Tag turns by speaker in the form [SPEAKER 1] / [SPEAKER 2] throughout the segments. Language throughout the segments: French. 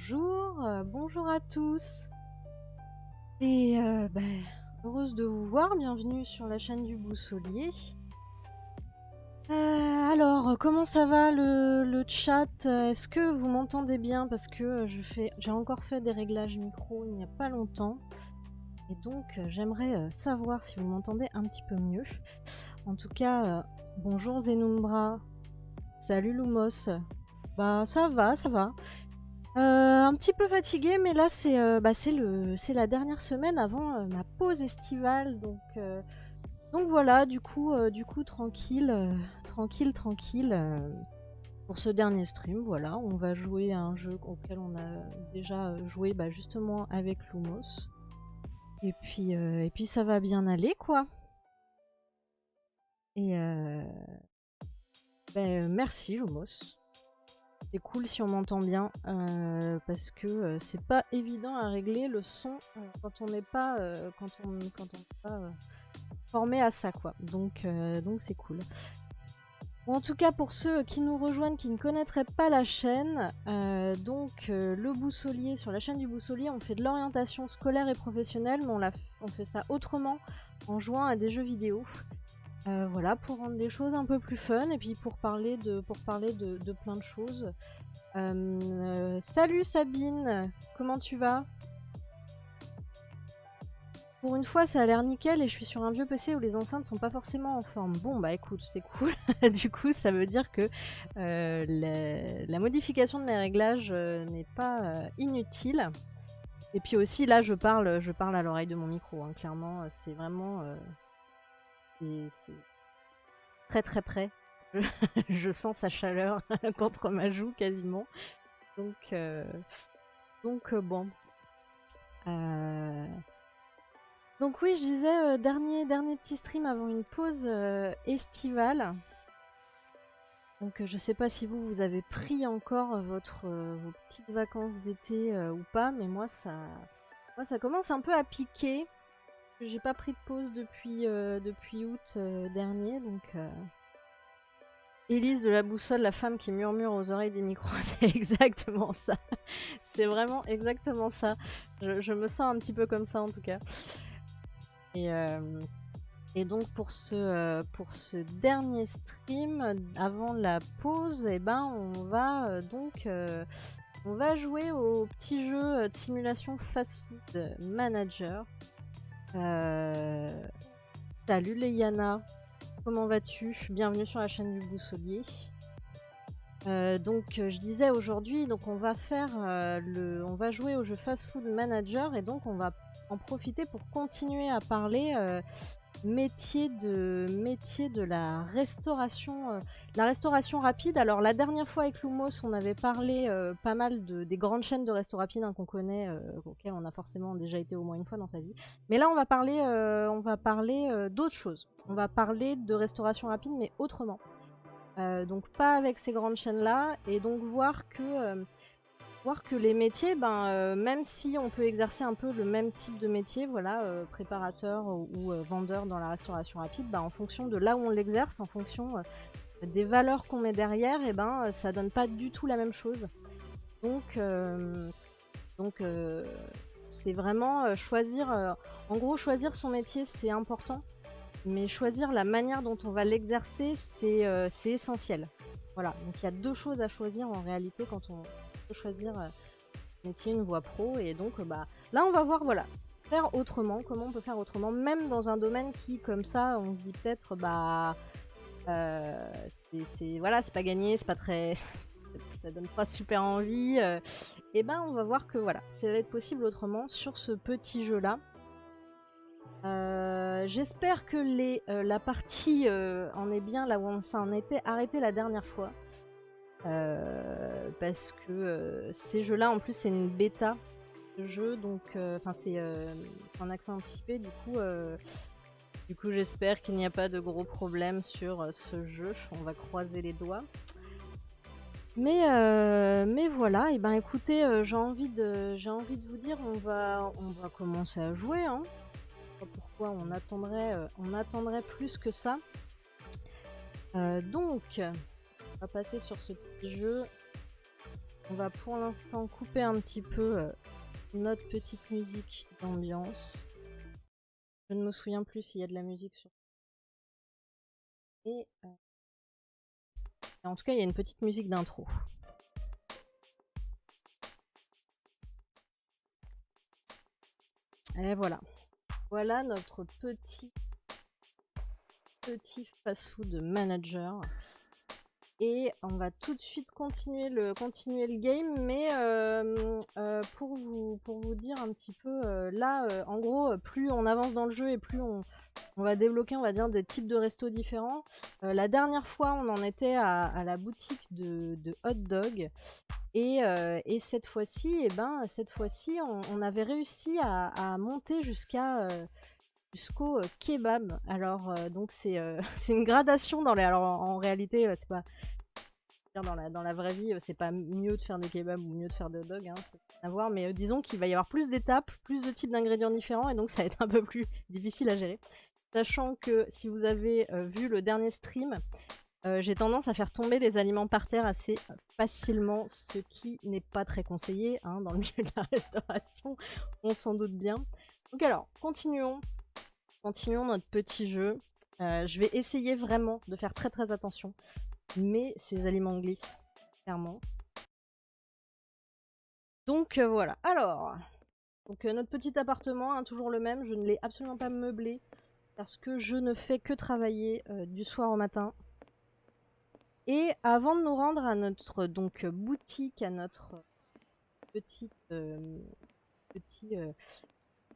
[SPEAKER 1] bonjour, bonjour à tous et heureuse de vous voir, bienvenue sur la chaîne du Boussolier. Alors, comment ça va le chat? Est-ce que vous m'entendez bien? Parce que, j'ai encore fait des réglages micro il n'y a pas longtemps et donc j'aimerais, savoir si vous m'entendez un petit peu mieux. En tout cas, bonjour Zenumbra, salut Lumos. Bah ça va, ça va. Un petit peu fatiguée, mais là c'est la dernière semaine avant ma pause estivale, donc voilà, du coup tranquille, tranquille pour ce dernier stream. Voilà, on va jouer à un jeu auquel on a déjà joué justement avec Lumos, et puis ça va bien aller quoi. Et merci Lumos. C'est cool si on m'entend bien, parce que c'est pas évident à régler le son quand on n'est pas, quand on n'est pas formé à ça, quoi. Donc c'est cool. Bon, en tout cas, pour ceux qui nous rejoignent, qui ne connaîtraient pas la chaîne, le Boussolier, sur la chaîne du Boussolier, on fait de l'orientation scolaire et professionnelle, mais on fait ça autrement, en jouant à des jeux vidéo. Voilà, pour rendre les choses un peu plus fun et puis pour parler de plein de choses. Salut Sabine, comment tu vas? Pour une fois, ça a l'air nickel et je suis sur un vieux PC où les enceintes sont pas forcément en forme. Bon, bah écoute, c'est cool. Du coup, ça veut dire que la modification de mes réglages n'est pas inutile. Et puis aussi, là, je parle à l'oreille de mon micro, hein. Clairement, c'est vraiment c'est très très près. Je sens sa chaleur contre ma joue quasiment. Donc bon. Donc oui, je disais, dernier petit stream avant une pause estivale. Donc je sais pas si vous avez pris encore vos petites vacances d'été ou pas, mais moi ça commence un peu à piquer. J'ai pas pris de pause depuis août dernier, donc Élise de la boussole, la femme qui murmure aux oreilles des micros, c'est exactement ça. C'est vraiment exactement ça. Je me sens un petit peu comme ça en tout cas. Et donc pour ce dernier stream, avant la pause, on va jouer au petit jeu de simulation Fast Food Manager. Salut Leiana, comment vas-tu? Bienvenue sur la chaîne du Boussolier. Je disais aujourd'hui, donc on va jouer au jeu Fast Food Manager et donc on va en profiter pour continuer à parler métier de la restauration rapide. Alors la dernière fois avec Lumos, on avait parlé pas mal des grandes chaînes de resto rapide qu'on connaît, auxquelles on a forcément déjà été au moins une fois dans sa vie. Mais là, on va parler d'autres choses. On va parler de restauration rapide, mais autrement. Donc pas avec ces grandes chaînes-là, et donc voir que les métiers, même si on peut exercer un peu le même type de métier, voilà, préparateur ou vendeur dans la restauration rapide, en fonction de là où on l'exerce, en fonction des valeurs qu'on met derrière, ça donne pas du tout la même chose. Donc c'est vraiment choisir, en gros choisir son métier, c'est important, mais choisir la manière dont on va l'exercer, c'est essentiel. Voilà, donc il y a deux choses à choisir en réalité quand on peut choisir métier, une voie pro. Et donc là on va voir, voilà, faire autrement, comment on peut faire autrement, même dans un domaine qui, comme ça, on se dit peut-être voilà, c'est pas gagné, c'est pas très ça donne pas super envie, on va voir que voilà, ça va être possible autrement sur ce petit jeu là. J'espère que la partie en est bien là où on s'en était arrêté la dernière fois. Parce que ces jeux-là, en plus, c'est une bêta de jeu, donc c'est un accès anticipé. Du coup, j'espère qu'il n'y a pas de gros problèmes sur ce jeu. On va croiser les doigts. Mais voilà, et écoutez, j'ai envie de vous dire, on va commencer à jouer, hein. Pourquoi on attendrait plus que ça. Donc, on va passer sur ce petit jeu. On va pour l'instant couper un petit peu notre petite musique d'ambiance. Je ne me souviens plus s'il y a de la musique sur... Et en tout cas, il y a une petite musique d'intro. Et voilà. Voilà notre petit fast-food manager. Et on va tout de suite continuer le game, mais pour vous dire un petit peu, là, en gros, plus on avance dans le jeu et plus on va débloquer, on va dire, des types de restos différents. La dernière fois, on en était à la boutique de hot dog. Et cette fois-ci, on avait réussi à monter jusqu'au kebab. Alors, donc c'est une gradation dans les... Alors, en réalité, c'est pas... Dans la vraie vie, c'est pas mieux de faire des kebabs ou mieux de faire des hot dogs, hein, c'est à voir, mais disons qu'il va y avoir plus d'étapes, plus de types d'ingrédients différents, et donc ça va être un peu plus difficile à gérer. Sachant que si vous avez vu le dernier stream, j'ai tendance à faire tomber les aliments par terre assez facilement, ce qui n'est pas très conseillé hein, dans le milieu de la restauration, on s'en doute bien. Donc alors, continuons notre petit jeu. Je vais essayer vraiment de faire très très attention, mais ces aliments glissent, clairement. Donc voilà, alors, notre petit appartement, hein, toujours le même, je ne l'ai absolument pas meublé, parce que je ne fais que travailler du soir au matin. Et avant de nous rendre à notre boutique, à notre petit...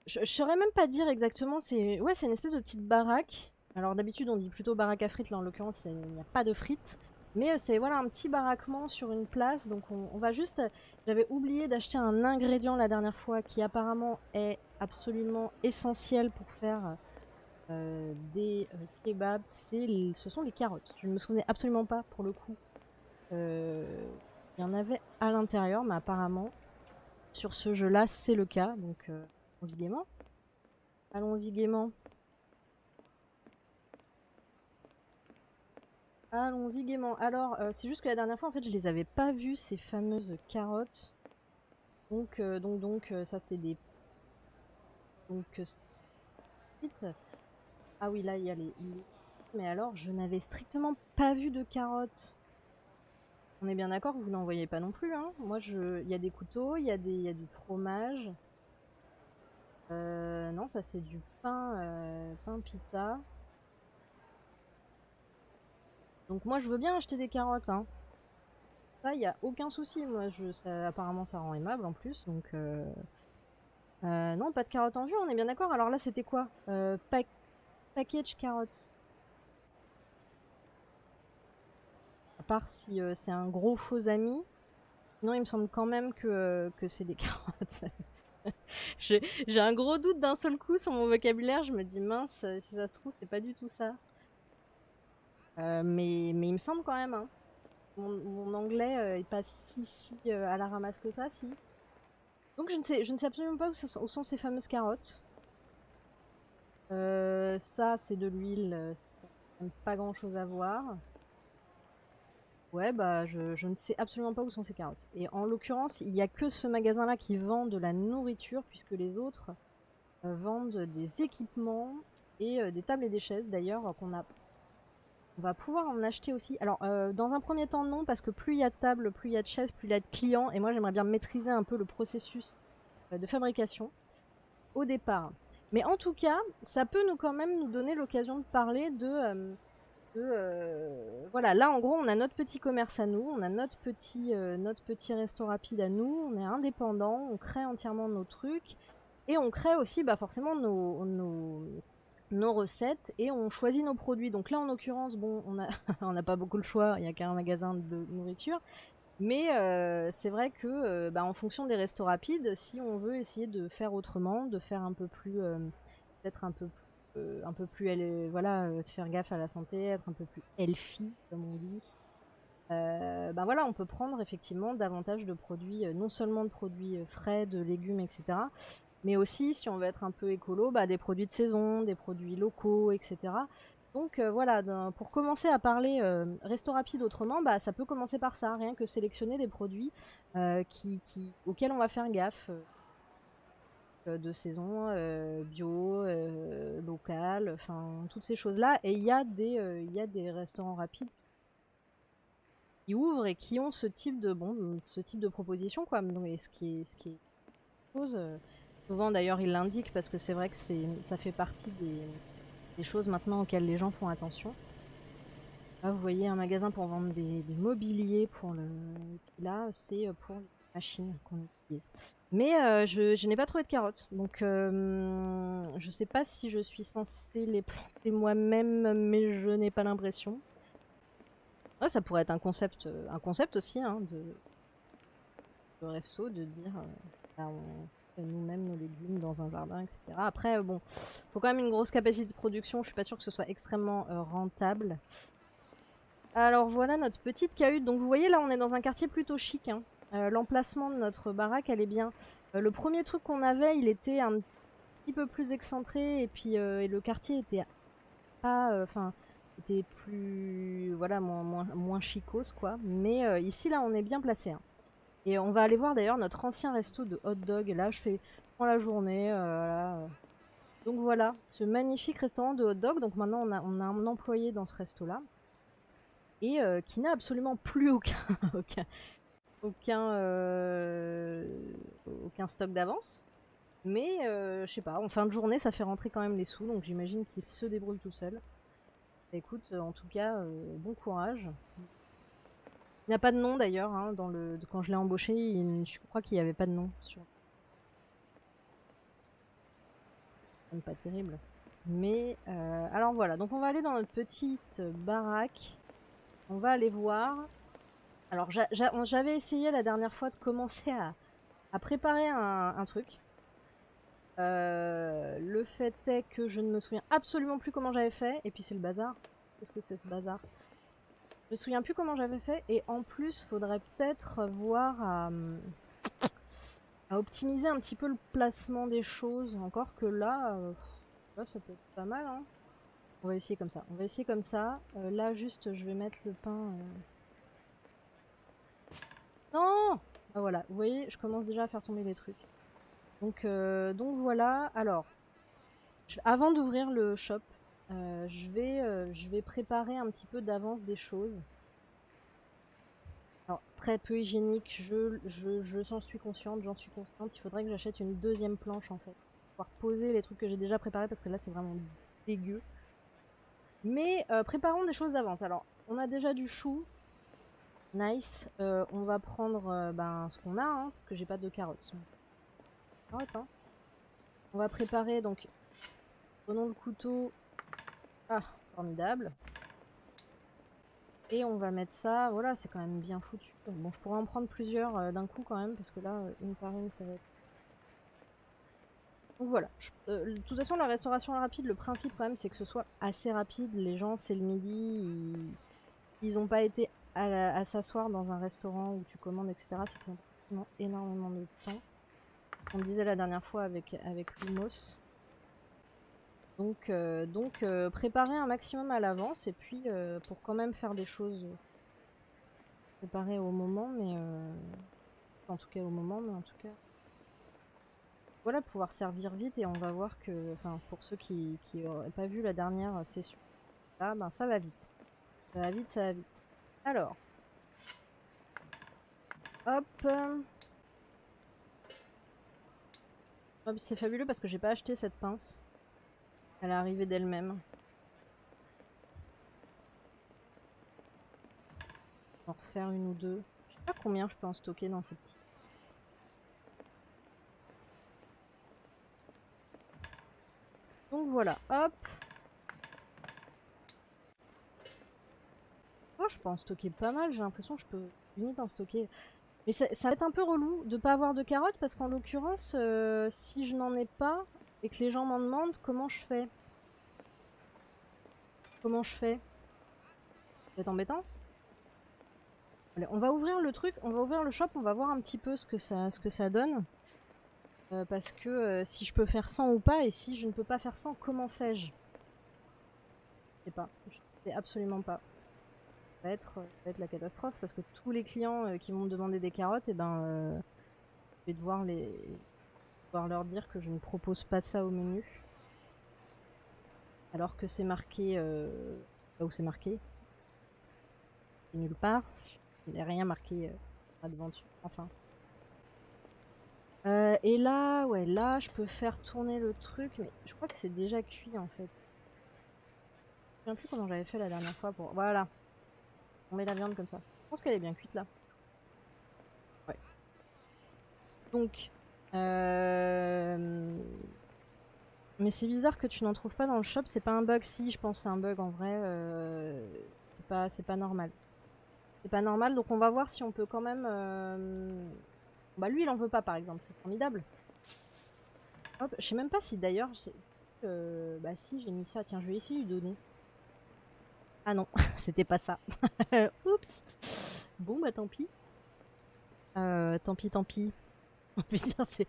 [SPEAKER 1] je saurais même pas dire exactement, c'est une espèce de petite baraque. Alors d'habitude on dit plutôt baraque à frites, là en l'occurrence il n'y a pas de frites. Mais c'est voilà, un petit baraquement sur une place, donc on va juste... J'avais oublié d'acheter un ingrédient la dernière fois qui apparemment est absolument essentiel pour faire des kebabs, ce sont les carottes. Je ne me souvenais absolument pas pour le coup. Il y en avait à l'intérieur, mais apparemment sur ce jeu-là c'est le cas, donc allons-y gaiement. Allons-y gaiement. Allons-y gaiement. Alors, c'est juste que la dernière fois, en fait, je les avais pas vues, ces fameuses carottes. Donc, ça, c'est des... Ah oui, là, il y a les... Mais alors, je n'avais strictement pas vu de carottes. On est bien d'accord, vous n'en voyez pas non plus, hein. Moi, il y a des couteaux, il y a du fromage. Non, ça, c'est du pain pita. Donc moi je veux bien acheter des carottes, hein. Ça, il n'y a aucun souci. Moi, apparemment, ça rend aimable en plus. Donc, non, pas de carottes en vue, on est bien d'accord. Alors là, c'était quoi package carottes. À part si c'est un gros faux ami. Non, il me semble quand même que c'est des carottes. J'ai un gros doute d'un seul coup sur mon vocabulaire. Je me dis, mince, si ça se trouve, c'est pas du tout ça. Mais il me semble quand même, hein. Mon anglais est pas si à la ramasse que ça, si. Donc je ne sais absolument pas où sont ces fameuses carottes. Ça c'est de l'huile, ça n'a pas grand chose à voir. Ouais bah je ne sais absolument pas où sont ces carottes. Et en l'occurrence il n'y a que ce magasin là qui vend de la nourriture, puisque les autres vendent des équipements et des tables et des chaises d'ailleurs qu'on a... On va pouvoir en acheter aussi. Alors, dans un premier temps, non, parce que plus il y a de tables, plus il y a de chaises, plus il y a de clients. Et moi, j'aimerais bien maîtriser un peu le processus de fabrication au départ. Mais en tout cas, ça peut quand même nous donner l'occasion de parler voilà, là, en gros, on a notre petit commerce à nous, on a notre petit resto rapide à nous, on est indépendant, on crée entièrement nos trucs. Et on crée aussi forcément nos recettes et on choisit nos produits. Donc là, en l'occurrence, bon, on n'a pas beaucoup le choix, il n'y a qu'un magasin de nourriture. Mais c'est vrai que en fonction des restos rapides, si on veut essayer de faire autrement, de faire un peu plus, peut-être un peu plus, voilà, de faire gaffe à la santé, être un peu plus healthy, comme on dit. Voilà, on peut prendre effectivement davantage de produits, non seulement de produits frais, de légumes, etc. Mais aussi, si on veut être un peu écolo, des produits de saison, des produits locaux, etc. Donc voilà, pour commencer à parler resto rapide autrement, bah, ça peut commencer par ça, rien que sélectionner des produits auxquels on va faire gaffe, de saison, bio, local, enfin toutes ces choses-là. Et il y a des restaurants rapides qui ouvrent et qui ont ce type de proposition, quoi. Donc, et ce qui est chose, souvent d'ailleurs ils l'indiquent parce que c'est vrai que ça fait partie des choses maintenant auxquelles les gens font attention. Là, vous voyez un magasin pour vendre des mobiliers là, c'est pour les machines qu'on utilise. Mais je n'ai pas trouvé de carottes, donc je sais pas si je suis censée les planter moi-même, mais je n'ai pas l'impression. Ah, ça pourrait être un concept aussi, hein, de resto, de dire bah, on fait nous-mêmes nos légumes dans un jardin, etc. Après, bon, faut quand même une grosse capacité de production. Je suis pas sûre que ce soit extrêmement rentable. Alors voilà notre petite cahute. Donc vous voyez là, on est dans un quartier plutôt chic, hein. L'emplacement de notre baraque, elle est bien. Le premier truc qu'on avait, il était un petit peu plus excentré et puis et le quartier était pas, enfin, était plus, voilà, moins chicos quoi. Mais ici là, on est bien placé, hein. Et on va aller voir d'ailleurs notre ancien resto de hot dog. Là, je prends la journée. Voilà. Donc voilà, ce magnifique restaurant de hot dog. Donc maintenant, on a un employé dans ce resto-là et qui n'a absolument plus aucun, aucun, aucun stock d'avance. Mais je sais pas, en fin de journée, ça fait rentrer quand même les sous, donc j'imagine qu'il se débrouille tout seul. Écoute, en tout cas, bon courage. Il n'a pas de nom d'ailleurs, hein, quand je l'ai embauché, je crois qu'il n'y avait pas de nom sur. Même pas terrible. Mais alors voilà, donc on va aller dans notre petite baraque. On va aller voir. Alors j'avais essayé la dernière fois de commencer à préparer un truc. Le fait est que je ne me souviens absolument plus comment j'avais fait. Et puis c'est le bazar. Qu'est-ce que c'est ce bazar? Je me souviens plus comment j'avais fait. Et en plus, faudrait peut-être voir à optimiser un petit peu le placement des choses. Encore que là, ça peut être pas mal, hein. On va essayer comme ça. On va essayer comme ça. Là, juste, je vais mettre le pain. Non! Ah, voilà. Vous voyez, je commence déjà à faire tomber les trucs. Donc voilà. Alors, avant d'ouvrir le shop, je vais préparer un petit peu d'avance des choses. Alors, très peu hygiénique, j'en suis consciente, Il faudrait que j'achète une deuxième planche en fait. Pour pouvoir poser les trucs que j'ai déjà préparés parce que là c'est vraiment dégueu. Mais préparons des choses d'avance. Alors, on a déjà du chou. Nice. On va prendre ce qu'on a, hein, parce que j'ai pas de carottes. Carottes, hein. On va préparer donc. Prenons le couteau. Ah, formidable. Et on va mettre ça, voilà, c'est quand même bien foutu. Bon, je pourrais en prendre plusieurs d'un coup quand même, parce que là, une par une, ça va être... Donc voilà. De toute façon, la restauration rapide, le principe quand même, c'est que ce soit assez rapide. Les gens, c'est le midi, ils n'ont pas été à s'asseoir dans un restaurant où tu commandes, etc. C'est qu'ils ont énormément de temps. On me disait la dernière fois avec Lumos. Donc préparer un maximum à l'avance et puis pour quand même faire des choses préparées au moment, mais en tout cas voilà, pouvoir servir vite. Et on va voir que, enfin, pour ceux qui n'auraient pas vu la dernière session, là, ben ça va vite, ça va vite. Alors, hop, hop, c'est fabuleux parce que j'ai pas acheté cette pince. Elle est arrivée d'elle-même. En refaire une ou deux. Je sais pas combien je peux en stocker dans ces petits. Donc voilà, hop. Oh, je peux en stocker pas mal, j'ai l'impression que je peux limite en stocker. Mais ça va être un peu relou de pas avoir de carottes parce qu'en l'occurrence, si je n'en ai pas et que les gens m'en demandent, comment je fais? Comment je fais? Ça va être embêtant. Allez, on va ouvrir le truc, on va ouvrir le shop, on va voir un petit peu ce que ça donne. Parce que si je peux faire sans ou pas, et si je ne peux pas faire sans, comment fais-je? sais pas. Je sais absolument pas. Ça va être la catastrophe parce que tous les clients qui vont me demander des carottes, et ben, je vais devoir leur dire que je ne propose pas ça au menu. Alors que c'est marqué là où c'est marqué. Et nulle part. Il n'y a rien marqué Adventure. Enfin. Et là, ouais, là, je peux faire tourner le truc, mais je crois que c'est déjà cuit en fait. Je ne sais plus comment j'avais fait la dernière fois pour. Voilà. On met la viande comme ça. Je pense qu'elle est bien cuite là. Ouais. Donc. Mais c'est bizarre que tu n'en trouves pas dans le shop. C'est pas un bug. Si, je pense que c'est un bug en vrai. C'est pas normal. C'est pas normal. Donc on va voir si on peut quand même. Bah lui, il en veut pas par exemple. C'est formidable. Hop. Je sais même pas si d'ailleurs. Bah si, j'ai mis ça. Tiens, je vais essayer de lui donner. Ah non, c'était pas ça. Oups. Bon, bah tant pis. Tant pis, tant pis. Putain, c'est.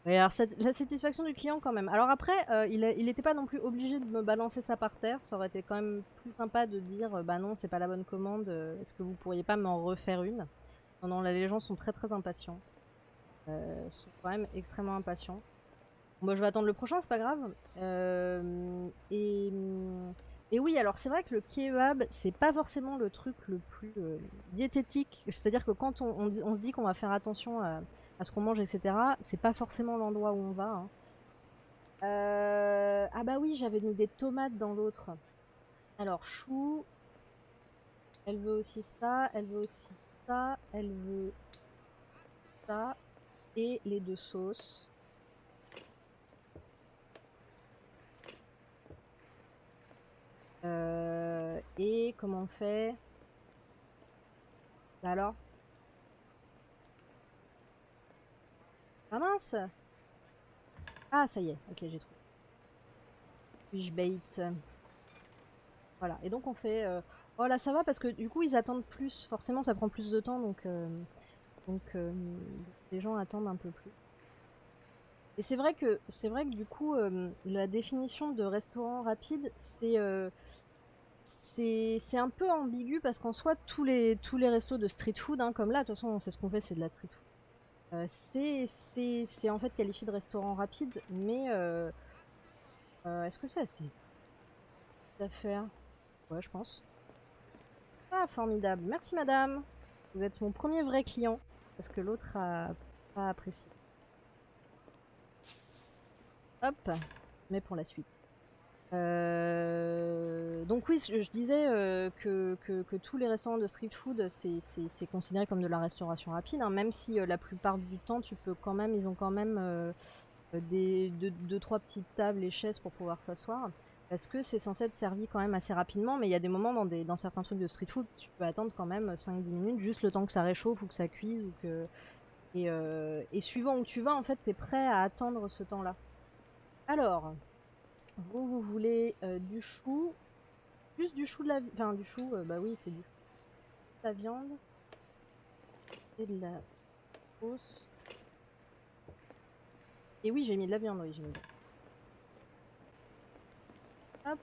[SPEAKER 1] Ouais, alors la satisfaction du client quand même. Alors après, il était pas non plus obligé de me balancer ça par terre. Ça aurait été quand même plus sympa de dire bah non, c'est pas la bonne commande. Est-ce que vous pourriez pas m'en refaire une? Non, non, là les gens sont très très impatients. Sont quand même extrêmement impatients. Bon, je vais attendre le prochain, c'est pas grave. Et oui, alors c'est vrai que le kebab, c'est pas forcément le truc le plus diététique. C'est-à-dire que quand on se dit qu'on va faire attention à ce qu'on mange, etc., c'est pas forcément l'endroit où on va. Hein. Ah bah oui, j'avais mis des tomates dans l'autre. Alors, chou, elle veut aussi ça, elle veut aussi ça, elle veut ça, et les deux sauces. Et comment on fait? Bah alors? Ah mince! Ah, ça y est, ok, j'ai trouvé. Fish bait. Voilà, et donc on fait. Oh là, ça va parce que du coup, ils attendent plus. Forcément, ça prend plus de temps, donc les gens attendent un peu plus. Et c'est vrai que du coup, la définition de restaurant rapide, c'est un peu ambigu parce qu'en soi, tous les restos de street food, hein, comme là, de toute façon, c'est ce qu'on fait, c'est de la street food. C'est en fait qualifié de restaurant rapide, mais est-ce que c'est assez à faire? Ouais, je pense. Ah, formidable. Merci, madame. Vous êtes mon premier vrai client, parce que l'autre a pas apprécié. Hop, mais pour la suite. Donc oui, je disais que tous les restaurants de street food, c'est considéré comme de la restauration rapide, hein, même si la plupart du temps, ils ont quand même deux, trois petites tables et chaises pour pouvoir s'asseoir. Parce que c'est censé être servi quand même assez rapidement, mais il y a des moments dans certains trucs de street food, tu peux attendre quand même 5-10 minutes, juste le temps que ça réchauffe ou que ça cuise. Et suivant où tu vas, en fait, tu es prêt à attendre ce temps-là. Alors, vous voulez du chou, juste du chou enfin du chou, bah oui, c'est du chou, de la viande et de la sauce. Et oui, j'ai mis de la viande, oui, j'ai mis de la... Hop.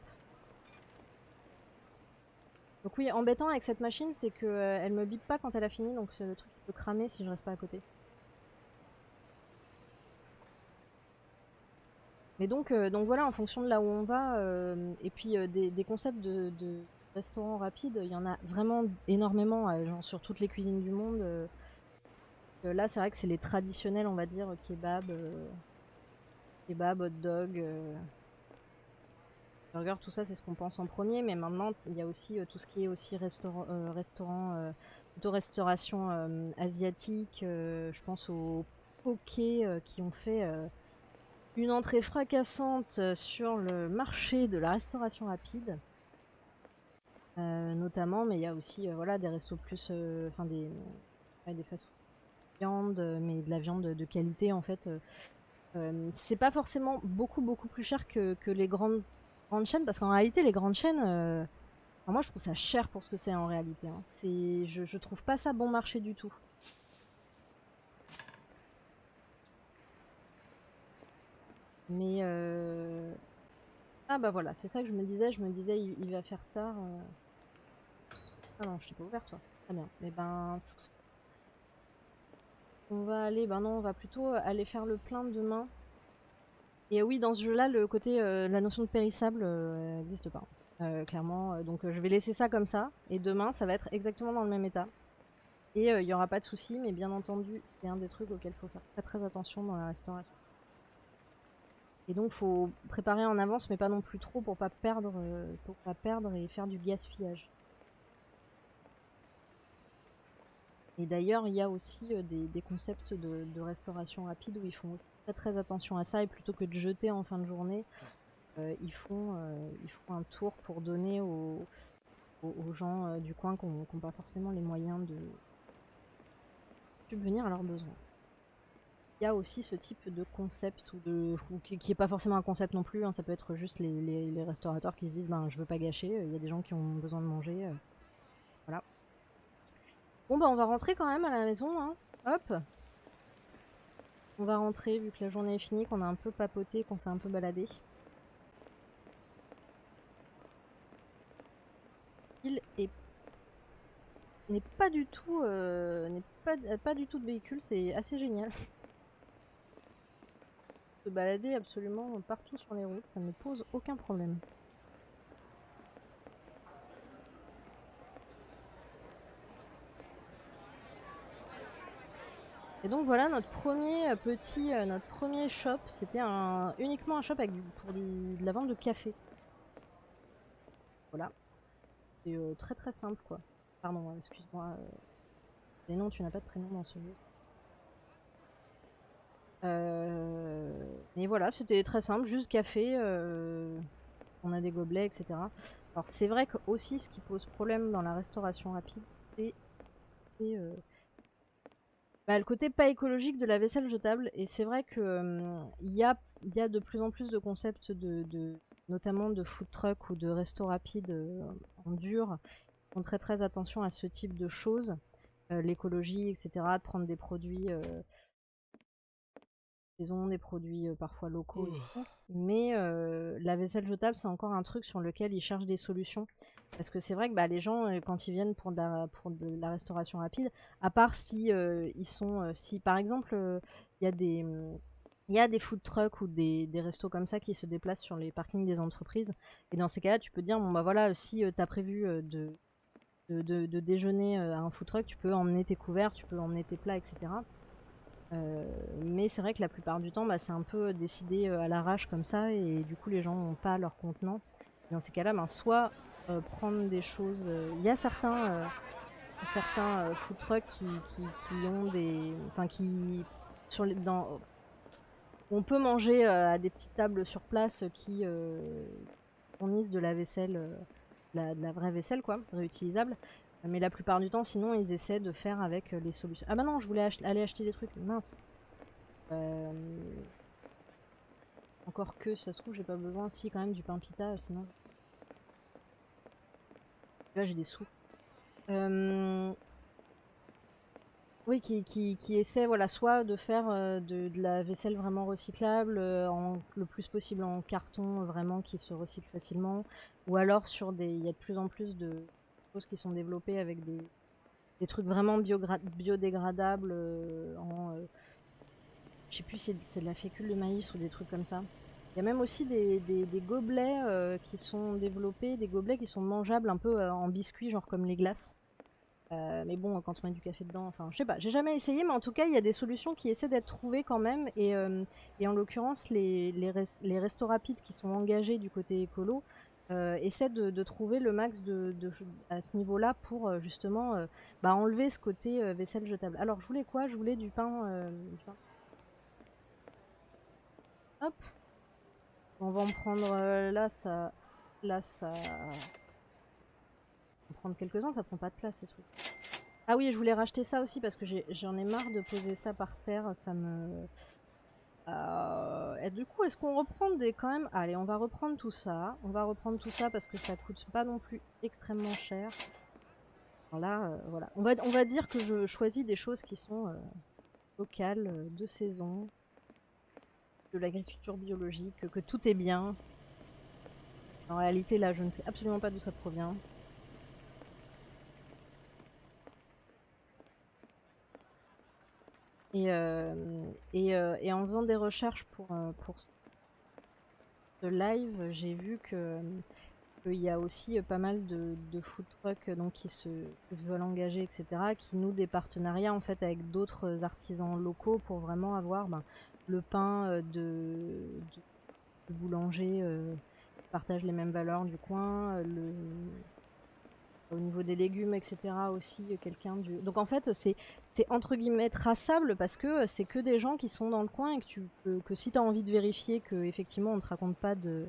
[SPEAKER 1] Donc oui, embêtant avec cette machine, c'est que elle me bip pas quand elle a fini, donc le truc peut cramer si je reste pas à côté. Mais donc voilà, en fonction de là où on va, et puis des concepts de restaurants rapides, il y en a vraiment énormément, genre sur toutes les cuisines du monde. Là, c'est vrai que c'est les traditionnels, on va dire, kebab, hot dog, burger, tout ça, c'est ce qu'on pense en premier. Mais maintenant, il y a aussi tout ce qui est aussi restaurant, plutôt restauration asiatique. Je pense aux poké qui ont fait une entrée fracassante sur le marché de la restauration rapide, notamment. Mais il y a aussi voilà, des restos plus, enfin des fast-food viande, mais de la viande de qualité en fait. C'est pas forcément beaucoup plus cher que les grandes chaînes, parce qu'en réalité, les grandes chaînes, enfin, moi je trouve ça cher pour ce que c'est en réalité. Hein. Je trouve pas ça bon marché du tout. Mais Ah bah voilà, c'est ça que je me disais. Je me disais, il va faire tard. Ah non, je t'ai pas ouvert toi. Très bien. Mais ben, on va aller. Ben non, on va plutôt aller faire le plein demain. Et oui, dans ce jeu-là, le côté, la notion de périssable n'existe pas. Clairement. Donc je vais laisser ça comme ça. Et demain, ça va être exactement dans le même état. Et il n'y aura pas de souci, mais bien entendu, c'est un des trucs auxquels il faut faire très très attention dans la restauration. Et donc, faut préparer en avance, mais pas non plus trop pour pas perdre et faire du gaspillage. Et d'ailleurs, il y a aussi des concepts de restauration rapide où ils font aussi très très attention à ça, et plutôt que de jeter en fin de journée, ils font un tour pour donner aux gens du coin qui n'ont pas forcément les moyens de subvenir à leurs besoins. Il y a aussi ce type de concept qui est pas forcément un concept non plus, hein, ça peut être juste les restaurateurs qui se disent ben je veux pas gâcher, il y a des gens qui ont besoin de manger, voilà. Bon bah on va rentrer quand même à la maison, hein. Hop, on va rentrer vu que la journée est finie, qu'on a un peu papoté, qu'on s'est un peu baladé. Il n'est pas du tout pas du tout de véhicule, c'est assez génial. Se balader absolument partout sur les routes, ça ne pose aucun problème. Et donc voilà notre premier shop, c'était uniquement un shop avec pour de la vente de café. Voilà, c'est très très simple quoi. Pardon, excuse-moi. Mais non, tu n'as pas de prénom dans ce jeu. Mais voilà, c'était très simple, juste café, on a des gobelets, etc. Alors c'est vrai que aussi ce qui pose problème dans la restauration rapide, c'est le côté pas écologique de la vaisselle jetable. Et c'est vrai que il y a de plus en plus de concepts notamment de food truck ou de resto rapide en dur, qui font très très attention à ce type de choses, l'écologie, etc. De prendre des produits saison, des produits parfois locaux et tout. Mais la vaisselle jetable, c'est encore un truc sur lequel ils cherchent des solutions. Parce que c'est vrai que les gens, quand ils viennent pour de la restauration rapide, à part si si par exemple, il y a des food trucks ou des restos comme ça qui se déplacent sur les parkings des entreprises. Et dans ces cas-là, tu peux dire, bon bah voilà, si tu as prévu de déjeuner à un food truck, tu peux emmener tes couverts, tu peux emmener tes plats, etc. Mais c'est vrai que la plupart du temps, c'est un peu décidé à l'arrache comme ça, et du coup les gens n'ont pas leur contenant. Et dans ces cas-là, soit prendre des choses. Il y a certains food trucks qui ont des, enfin qui sur les, dans, on peut manger à des petites tables sur place qui fournissent de la vaisselle, de la vraie vaisselle quoi, réutilisable. Mais la plupart du temps, sinon, ils essaient de faire avec les solutions. Ah bah non, je voulais aller acheter des trucs, mince. Encore que, si ça se trouve, j'ai pas besoin. Si, quand même, du pain pita, sinon. Là, j'ai des sous. Oui, qui essaie, voilà, soit de faire de la vaisselle vraiment recyclable, le plus possible en carton, vraiment, qui se recycle facilement. Ou alors, il y a de plus en plus de choses qui sont développées avec des trucs vraiment biodégradables je sais plus si c'est de la fécule de maïs ou des trucs comme ça. Il y a même aussi des gobelets qui sont développés, des gobelets qui sont mangeables un peu en biscuit, genre comme les glaces. Mais bon, quand on met du café dedans, enfin, je sais pas, j'ai jamais essayé, mais en tout cas, il y a des solutions qui essaient d'être trouvées quand même. Et en l'occurrence, les restos rapides qui sont engagés du côté écolo essaient de trouver le max à ce niveau-là pour justement enlever ce côté vaisselle jetable. Alors, je voulais quoi? Je voulais du pain. Hop, on va en prendre là, ça. On va en prendre quelques-uns, ça prend pas de place ces trucs. Ah oui, je voulais racheter ça aussi parce que j'en ai marre de poser ça par terre, ça me. Et du coup, est-ce qu'on reprend quand même. Allez, on va reprendre tout ça. On va reprendre tout ça parce que ça coûte pas non plus extrêmement cher. Voilà, voilà. On va dire que je choisis des choses qui sont locales, de saison, de l'agriculture biologique, que tout est bien. En réalité, là, je ne sais absolument pas d'où ça provient. Et en faisant des recherches pour ce live, j'ai vu qu'il y a aussi pas mal de food trucks donc, qui se veulent engager, etc., qui nouent des partenariats en fait avec d'autres artisans locaux pour vraiment avoir le pain de boulanger qui partagent les mêmes valeurs du coin, au niveau des légumes, etc. aussi, quelqu'un du... Donc en fait, c'est entre guillemets traçable parce que c'est que des gens qui sont dans le coin et que si tu as envie de vérifier que effectivement on te raconte pas de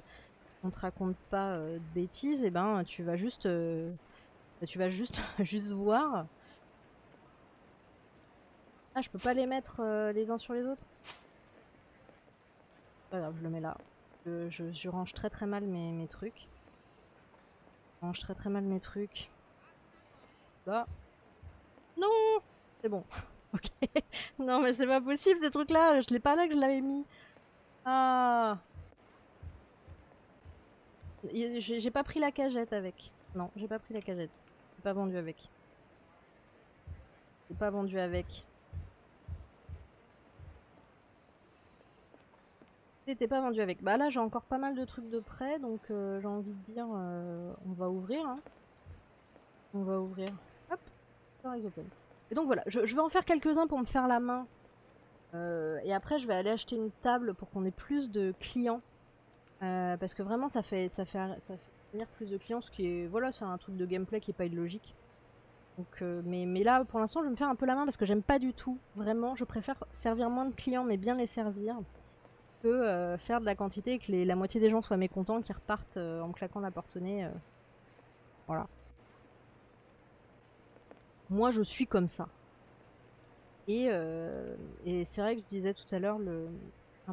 [SPEAKER 1] bêtises, et ben tu vas juste juste voir. Ah, je peux pas les mettre les uns sur les autres. Alors je le mets là. Je range très très mal mes trucs. Je range très très mal mes trucs. Là. Non, c'est bon. Ok. Non, mais c'est pas possible ces trucs-là. Je l'ai pas là que je l'avais mis. Ah. J'ai pas pris la cagette avec. Non, j'ai pas pris la cagette. J'ai pas vendu avec. J'ai pas vendu avec. C'était pas vendu avec. Bah là, j'ai encore pas mal de trucs de prêt, donc j'ai envie de dire, on va ouvrir. Hein. On va ouvrir. Hop, Store open. Et donc voilà, je vais en faire quelques-uns pour me faire la main. Et après, je vais aller acheter une table pour qu'on ait plus de clients. Parce que vraiment, ça fait venir plus de clients, ce qui est... Voilà, c'est un truc de gameplay qui est pas illogique. Donc, mais là, pour l'instant, je vais me faire un peu la main parce que j'aime pas du tout. Vraiment, je préfère servir moins de clients, mais bien les servir, que faire de la quantité et que la moitié des gens soient mécontents, qu'ils repartent en claquant la porte au nez. Voilà. Moi, je suis comme ça. Et c'est vrai que je disais tout à l'heure,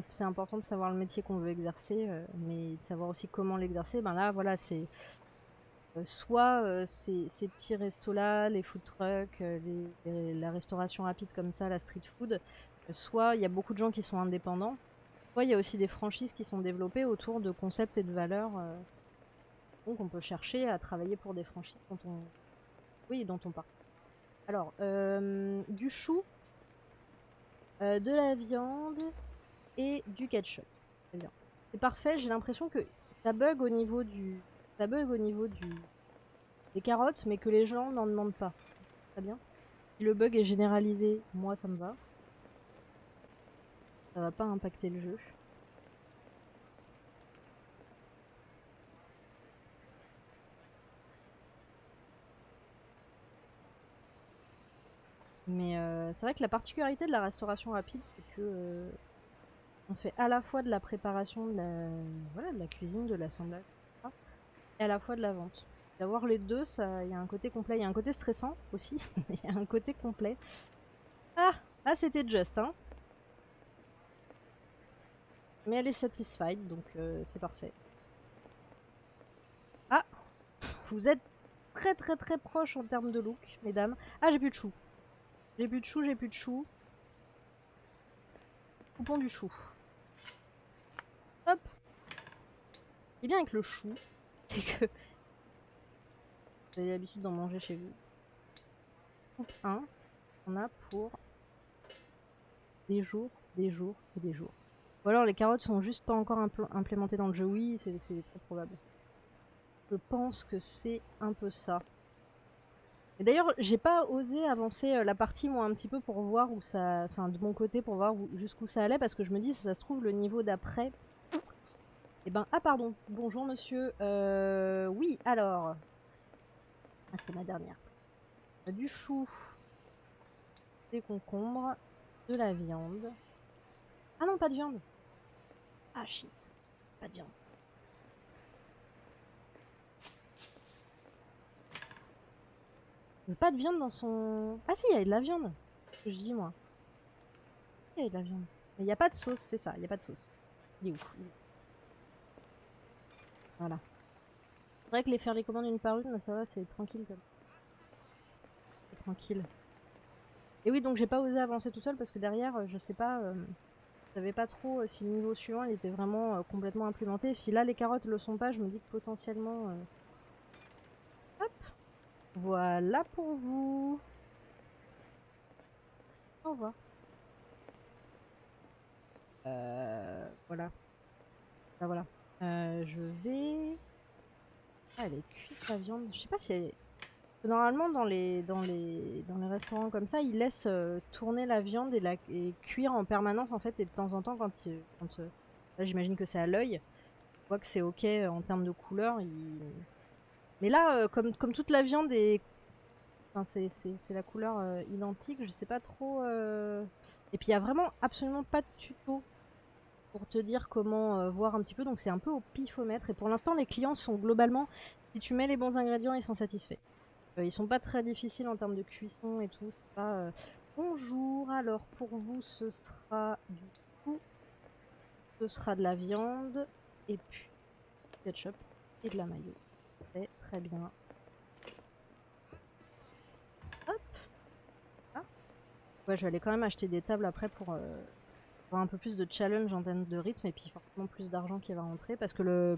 [SPEAKER 1] c'est important de savoir le métier qu'on veut exercer, mais de savoir aussi comment l'exercer. Ben là, voilà, c'est soit ces petits restos-là, les food trucks, la restauration rapide comme ça, la street food, soit il y a beaucoup de gens qui sont indépendants, soit il y a aussi des franchises qui sont développées autour de concepts et de valeurs. Donc on peut chercher à travailler pour des franchises dont on parle. Alors, du chou, de la viande et du ketchup. Très bien. C'est parfait, j'ai l'impression que ça bug au niveau des carottes, mais que les gens n'en demandent pas. Très bien. Si le bug est généralisé, moi ça me va. Ça va pas impacter le jeu. Mais c'est vrai que la particularité de la restauration rapide, c'est que on fait à la fois de la préparation, de la cuisine, de l'assemblage, etc., et à la fois de la vente. D'avoir les deux, il y a un côté complet. Il y a un côté stressant aussi, mais il y a un côté complet. Ah, c'était juste, hein. Mais elle est satisfied, donc c'est parfait. Ah, vous êtes très très très proche en termes de look, mesdames. Ah, j'ai plus de chou. J'ai plus de chou, j'ai plus de chou. Coupons du chou. Hop. Ce qui est bien avec le chou, c'est que vous avez l'habitude d'en manger chez vous. Coupe 1, on a pour des jours, des jours et des jours. Ou alors les carottes sont juste pas encore implémentées dans le jeu. Oui, c'est très probable. Je pense que c'est un peu ça. Et d'ailleurs, j'ai pas osé avancer la partie moi un petit peu pour voir où ça... Enfin, de mon côté, pour voir jusqu'où ça allait, parce que je me dis, si ça se trouve, le niveau d'après... Eh ben, ah pardon, bonjour monsieur. Oui, alors... Ah, c'était ma dernière. Du chou, des concombres, de la viande. Ah non, pas de viande. Ah shit, pas de viande. Mais pas de viande dans son... Ah si, il y a de la viande. Ce que je dis moi. Il y a de la viande. Mais il n'y a pas de sauce, c'est ça, il n'y a pas de sauce. Il est où? Voilà. C'est vrai que faire les commandes une par une, ça va, c'est tranquille. C'est tranquille. Et oui, donc j'ai pas osé avancer tout seul parce que derrière, je sais pas... Je savais pas trop si le niveau suivant il était vraiment complètement implémenté. Si là les carottes le sont pas, je me dis que potentiellement... Hop, voilà pour vous. Au revoir. Voilà. Bah, voilà. Je vais... Ah, elle est cuite la viande. Je sais pas si elle est... Normalement, dans les restaurants comme ça, ils laissent tourner la viande et cuire en permanence, en fait, et de temps en temps, là, j'imagine que c'est à l'œil, on voit que c'est OK en termes de couleur. Mais là, comme toute la viande est... Enfin, c'est la couleur identique, je sais pas trop... Et puis, il y a vraiment absolument pas de tuto pour te dire comment voir un petit peu, donc c'est un peu au pifomètre. Et pour l'instant, les clients sont globalement... Si tu mets les bons ingrédients, ils sont satisfaits. Ils sont pas très difficiles en termes de cuisson et tout. C'est pas. Bonjour. Alors pour vous, ce sera du coup, ce sera de la viande et puis ketchup et de la mayo. C'est très bien. Hop. Ah. Ouais, je vais aller quand même acheter des tables après pour avoir un peu plus de challenge en termes de rythme et puis forcément plus d'argent qui va rentrer parce que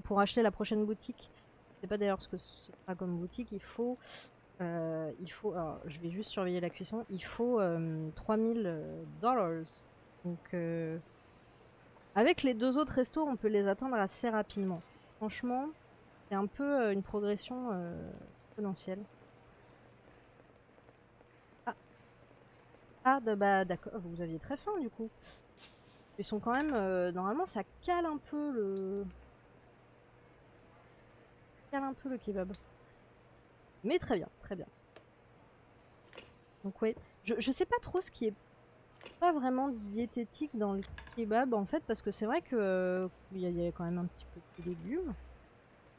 [SPEAKER 1] pour acheter la prochaine boutique, je sais pas d'ailleurs ce que ce sera comme boutique, alors, je vais juste surveiller la cuisson, il faut $3000. Donc, avec les deux autres restos, on peut les atteindre assez rapidement. Franchement, c'est un peu une progression exponentielle. Ah, bah d'accord, vous aviez très faim du coup. Ils sont quand même, normalement, ça cale un peu le kebab. Mais très bien, très bien. Donc ouais, je sais pas trop ce qui est pas vraiment diététique dans le kebab en fait, parce que c'est vrai que il y a quand même un petit peu de légumes.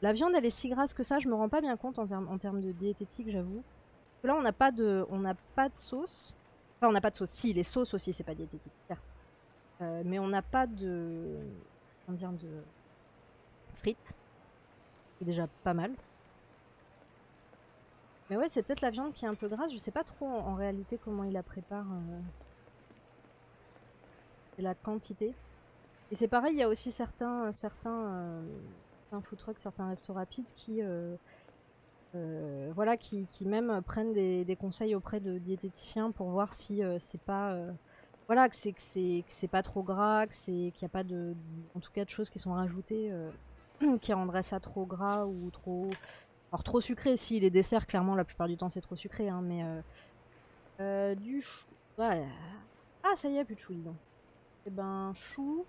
[SPEAKER 1] La viande, elle est si grasse que ça, je me rends pas bien compte en termes de diététique, j'avoue. Là, on n'a pas de sauce. Enfin, on n'a pas de sauce. Si, les sauces aussi, c'est pas diététique, certes. Mais on n'a pas comment dire, de frites. C'est déjà pas mal. Mais ouais, c'est peut-être la viande qui est un peu grasse. Je sais pas trop en réalité comment il la prépare. Et la quantité. Et c'est pareil, il y a aussi certains food trucks, certains restos rapides qui même prennent des conseils auprès de diététiciens pour voir si c'est pas voilà que c'est pas trop gras, qu'il y a pas en tout cas de choses qui sont rajoutées qui rendraient ça trop gras ou trop sucré. Si les desserts, clairement la plupart du temps c'est trop sucré, hein, mais du chou. Voilà. Ah, ça y est, plus de chou, dis donc. Et ben chou.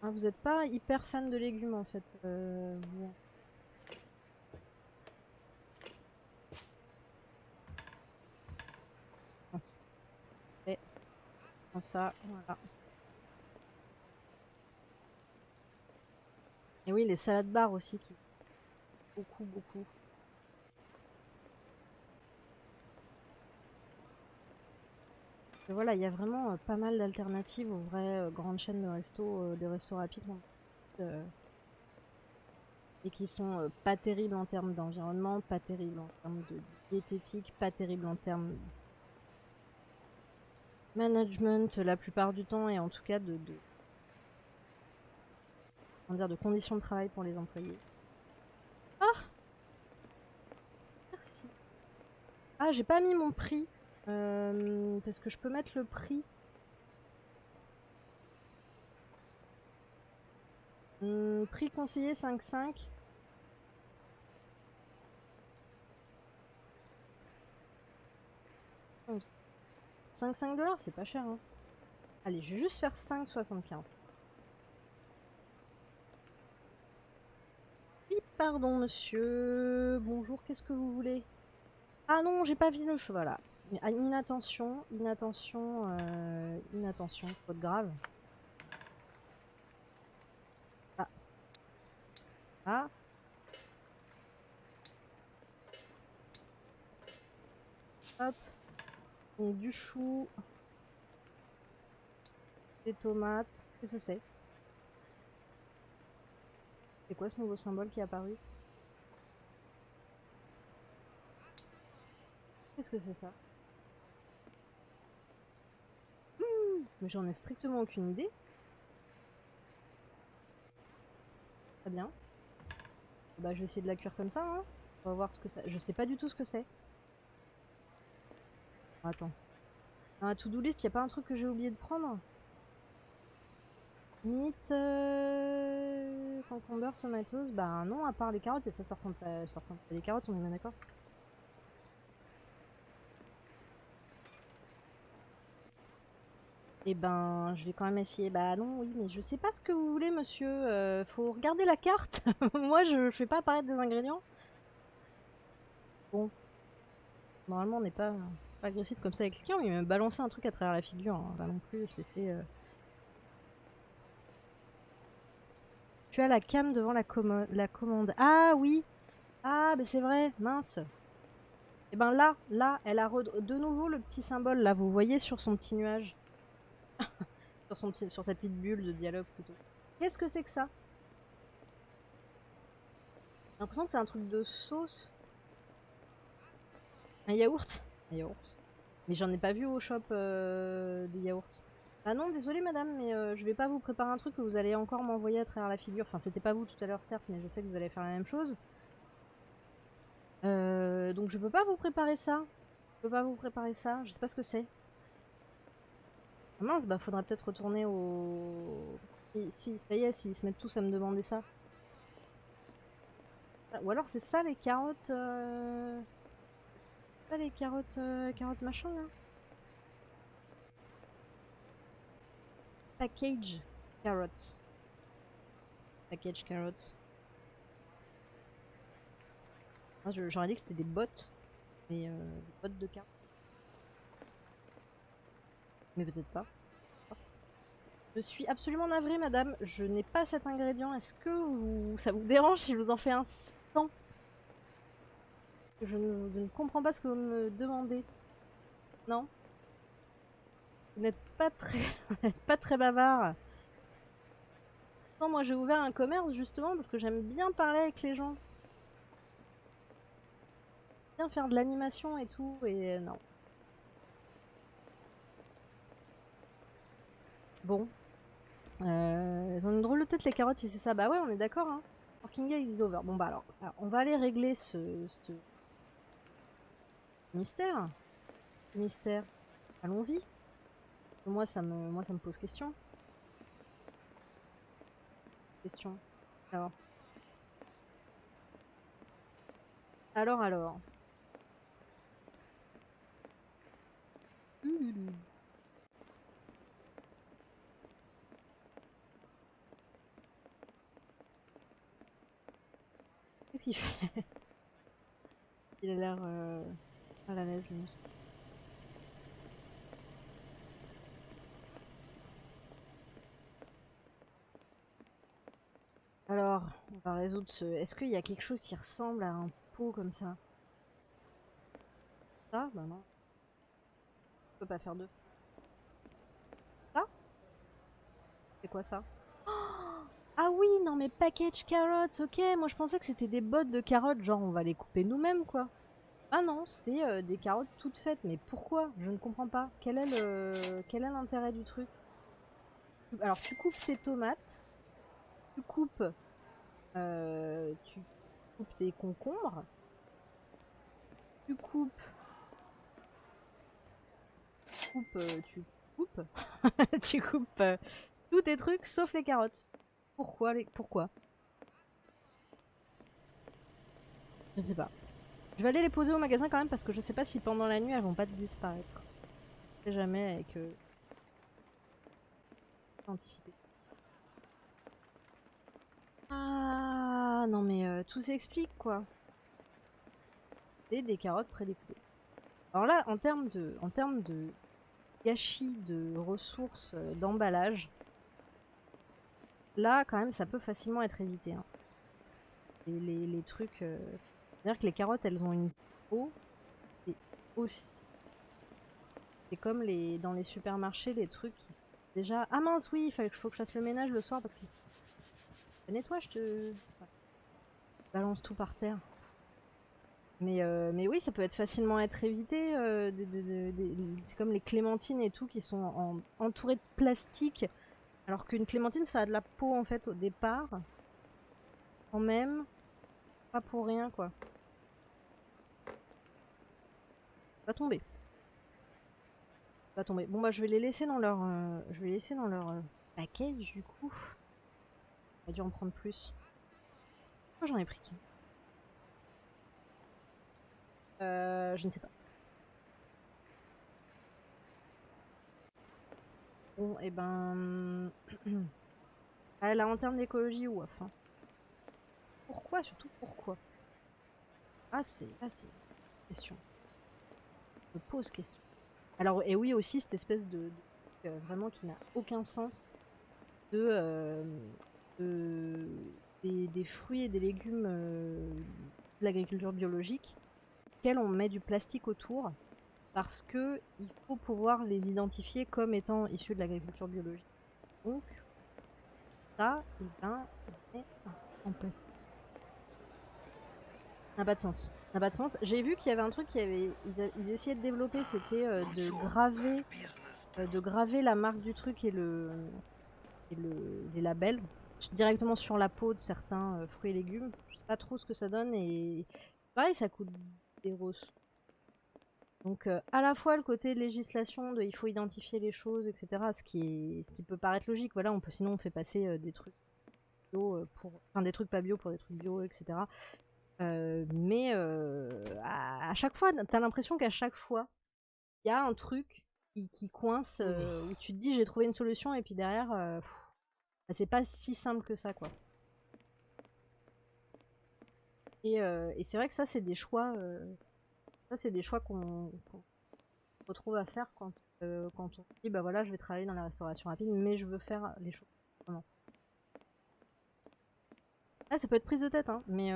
[SPEAKER 1] Ah, vous êtes pas hyper fan de légumes en fait. Bon. Mince. Et prends ça, voilà. Et oui, les salades bar aussi qui beaucoup beaucoup. Et voilà, il y a vraiment pas mal d'alternatives aux vraies grandes chaînes de restos rapides euh, et qui sont pas terribles en termes d'environnement, pas terribles en termes de diététique, pas terribles en termes management la plupart du temps et en tout cas comment dire, de conditions de travail pour les employés. Ah, merci. Ah, j'ai pas mis mon prix parce que je peux mettre le prix. Prix conseillé 5,5. 5,5 $, c'est pas cher, hein. Allez, je vais juste faire 5,75. Oui, pardon, monsieur. Bonjour, qu'est-ce que vous voulez? Ah non, j'ai pas vu le cheval là. Inattention, inattention, inattention, faute grave. Ah, ah. Hop. Donc du chou, des tomates. Qu'est-ce que c'est? C'est quoi ce nouveau symbole qui est apparu? Qu'est-ce que c'est ça? Mais j'en ai strictement aucune idée. Très bien. Bah je vais essayer de la cuire comme ça, hein. On va voir ce que ça... Je sais pas du tout ce que c'est. Attends. Dans la to-do list, y a pas un truc que j'ai oublié de prendre? Meat, concombre, tomatoes, bah non, à part les carottes, et ça ressemble à des carottes, on est bien d'accord? Eh ben, je vais quand même essayer. Bah non, oui, mais je sais pas ce que vous voulez, monsieur. Faut regarder la carte. Moi, je fais pas apparaître des ingrédients. Bon, normalement, on n'est pas agressif comme ça avec quelqu'un, mais il m'a balancé un truc à travers la figure, hein. On va non plus se laisser... Tu as la cam devant la commande. Ah oui! Ah, mais c'est vrai, mince. Et ben là, elle a de nouveau le petit symbole, là, vous voyez sur son petit nuage. Sur sa petite bulle de dialogue plutôt. Qu'est-ce que c'est que ça? J'ai l'impression que c'est un truc de sauce. Un yaourt? Un yaourt. Mais j'en ai pas vu au shop de yaourt. Ah non, désolé madame, mais je vais pas vous préparer un truc que vous allez encore m'envoyer à travers la figure. Enfin, c'était pas vous tout à l'heure, certes, mais je sais que vous allez faire la même chose. Donc je peux pas vous préparer ça. Je peux pas vous préparer ça. Je sais pas ce que c'est. Ah mince, bah faudra peut-être retourner au... Si, ça y est, s'ils se mettent tous à me demander ça. Ah, ou alors c'est ça les carottes... Ça les carottes... carottes machin là. Package carrots. Package carrots. Ah, j'aurais dit que c'était des bottes. Mais des bottes de carottes. Mais peut-être pas. Je suis absolument navrée, madame. Je n'ai pas cet ingrédient. Est-ce que ça vous dérange si je vous en fais un 100? Je ne comprends pas ce que vous me demandez. Non? Vous n'êtes pas très, pas très bavard. Non, moi j'ai ouvert un commerce justement parce que j'aime bien parler avec les gens. Bien faire de l'animation et tout, et non. Bon. Elles ont une drôle de tête les carottes si c'est ça. Bah ouais, on est d'accord, hein. Working day is over. Bon bah alors on va aller régler ce mystère. Mystère. Allons-y. Moi ça me pose question. Question. Alors. Alors. Qu'est-ce qu'il fait? Il a l'air à la l'aise, lui. Alors, on va résoudre ce... Est-ce qu'il y a quelque chose qui ressemble à un pot comme ça? Ça? Bah non. Je peux pas faire deux. Ça? C'est quoi ça? Ah oui, non mais package carrots, ok. Moi je pensais que c'était des bottes de carottes, genre on va les couper nous-mêmes quoi. Ah non, c'est des carottes toutes faites. Mais pourquoi? Je ne comprends pas. Quel est l'intérêt du truc? Alors tu coupes tes tomates, tu coupes, tu coupes tes concombres, tu coupes, tu coupes, tu coupes tous tes trucs sauf les carottes. Pourquoi? Je sais pas. Je vais aller les poser au magasin quand même parce que je sais pas si pendant la nuit elles vont pas disparaître. Je sais jamais avec anticiper. Ah non mais tout s'explique quoi. C'est des carottes prédécoupées. Alors là, en termes de gâchis de ressources d'emballage, là quand même ça peut facilement être évité. Hein. Les trucs. C'est-à-dire que les carottes elles ont une peau. Et aussi. C'est comme dans les supermarchés, les trucs qui sont déjà. Ah mince, oui, faut que je fasse le ménage le soir parce que. Nettoie, je te. Balance tout par terre. Mais oui, ça peut être facilement être évité. C'est comme les clémentines et tout qui sont entourées de plastique. Alors qu'une clémentine, ça a de la peau en fait au départ. Quand même, pas pour rien quoi. Va tomber. Va tomber. Bon bah je vais les laisser dans leur, package du coup. J'aurais dû en prendre plus. Moi j'en ai pris qu'un. Je ne sais pas. Bon et ben, ah, là en termes d'écologie ou enfin. Pourquoi surtout pourquoi? Ah c'est question. Je me pose question. Alors et oui aussi cette espèce de vraiment qui n'a aucun sens de, des fruits et des légumes de l'agriculture biologique, auxquels on met du plastique autour parce que il faut pouvoir les identifier comme étant issus de l'agriculture biologique. Donc ça, et ben, on met en plastique. Ça n'a pas de sens. Ça n'a pas de sens. J'ai vu qu'il y avait un truc ils essayaient de développer, c'était de graver la marque du truc et les labels directement sur la peau de certains fruits et légumes. Je sais pas trop ce que ça donne et pareil, ça coûte des rosses. Donc à la fois le côté législation de il faut identifier les choses, etc. Ce qui peut paraître logique. Voilà, sinon on fait passer des trucs bio enfin des trucs pas bio pour des trucs bio, etc. Mais à chaque fois, t'as l'impression qu'à chaque fois, il y a un truc qui coince où tu te dis j'ai trouvé une solution et puis derrière, bah, c'est pas si simple que ça quoi. Et c'est vrai que ça c'est des choix, qu'on retrouve à faire quand on dit bah voilà je vais travailler dans la restauration rapide mais je veux faire les choses autrement. Ah, ça peut être prise de tête hein, mais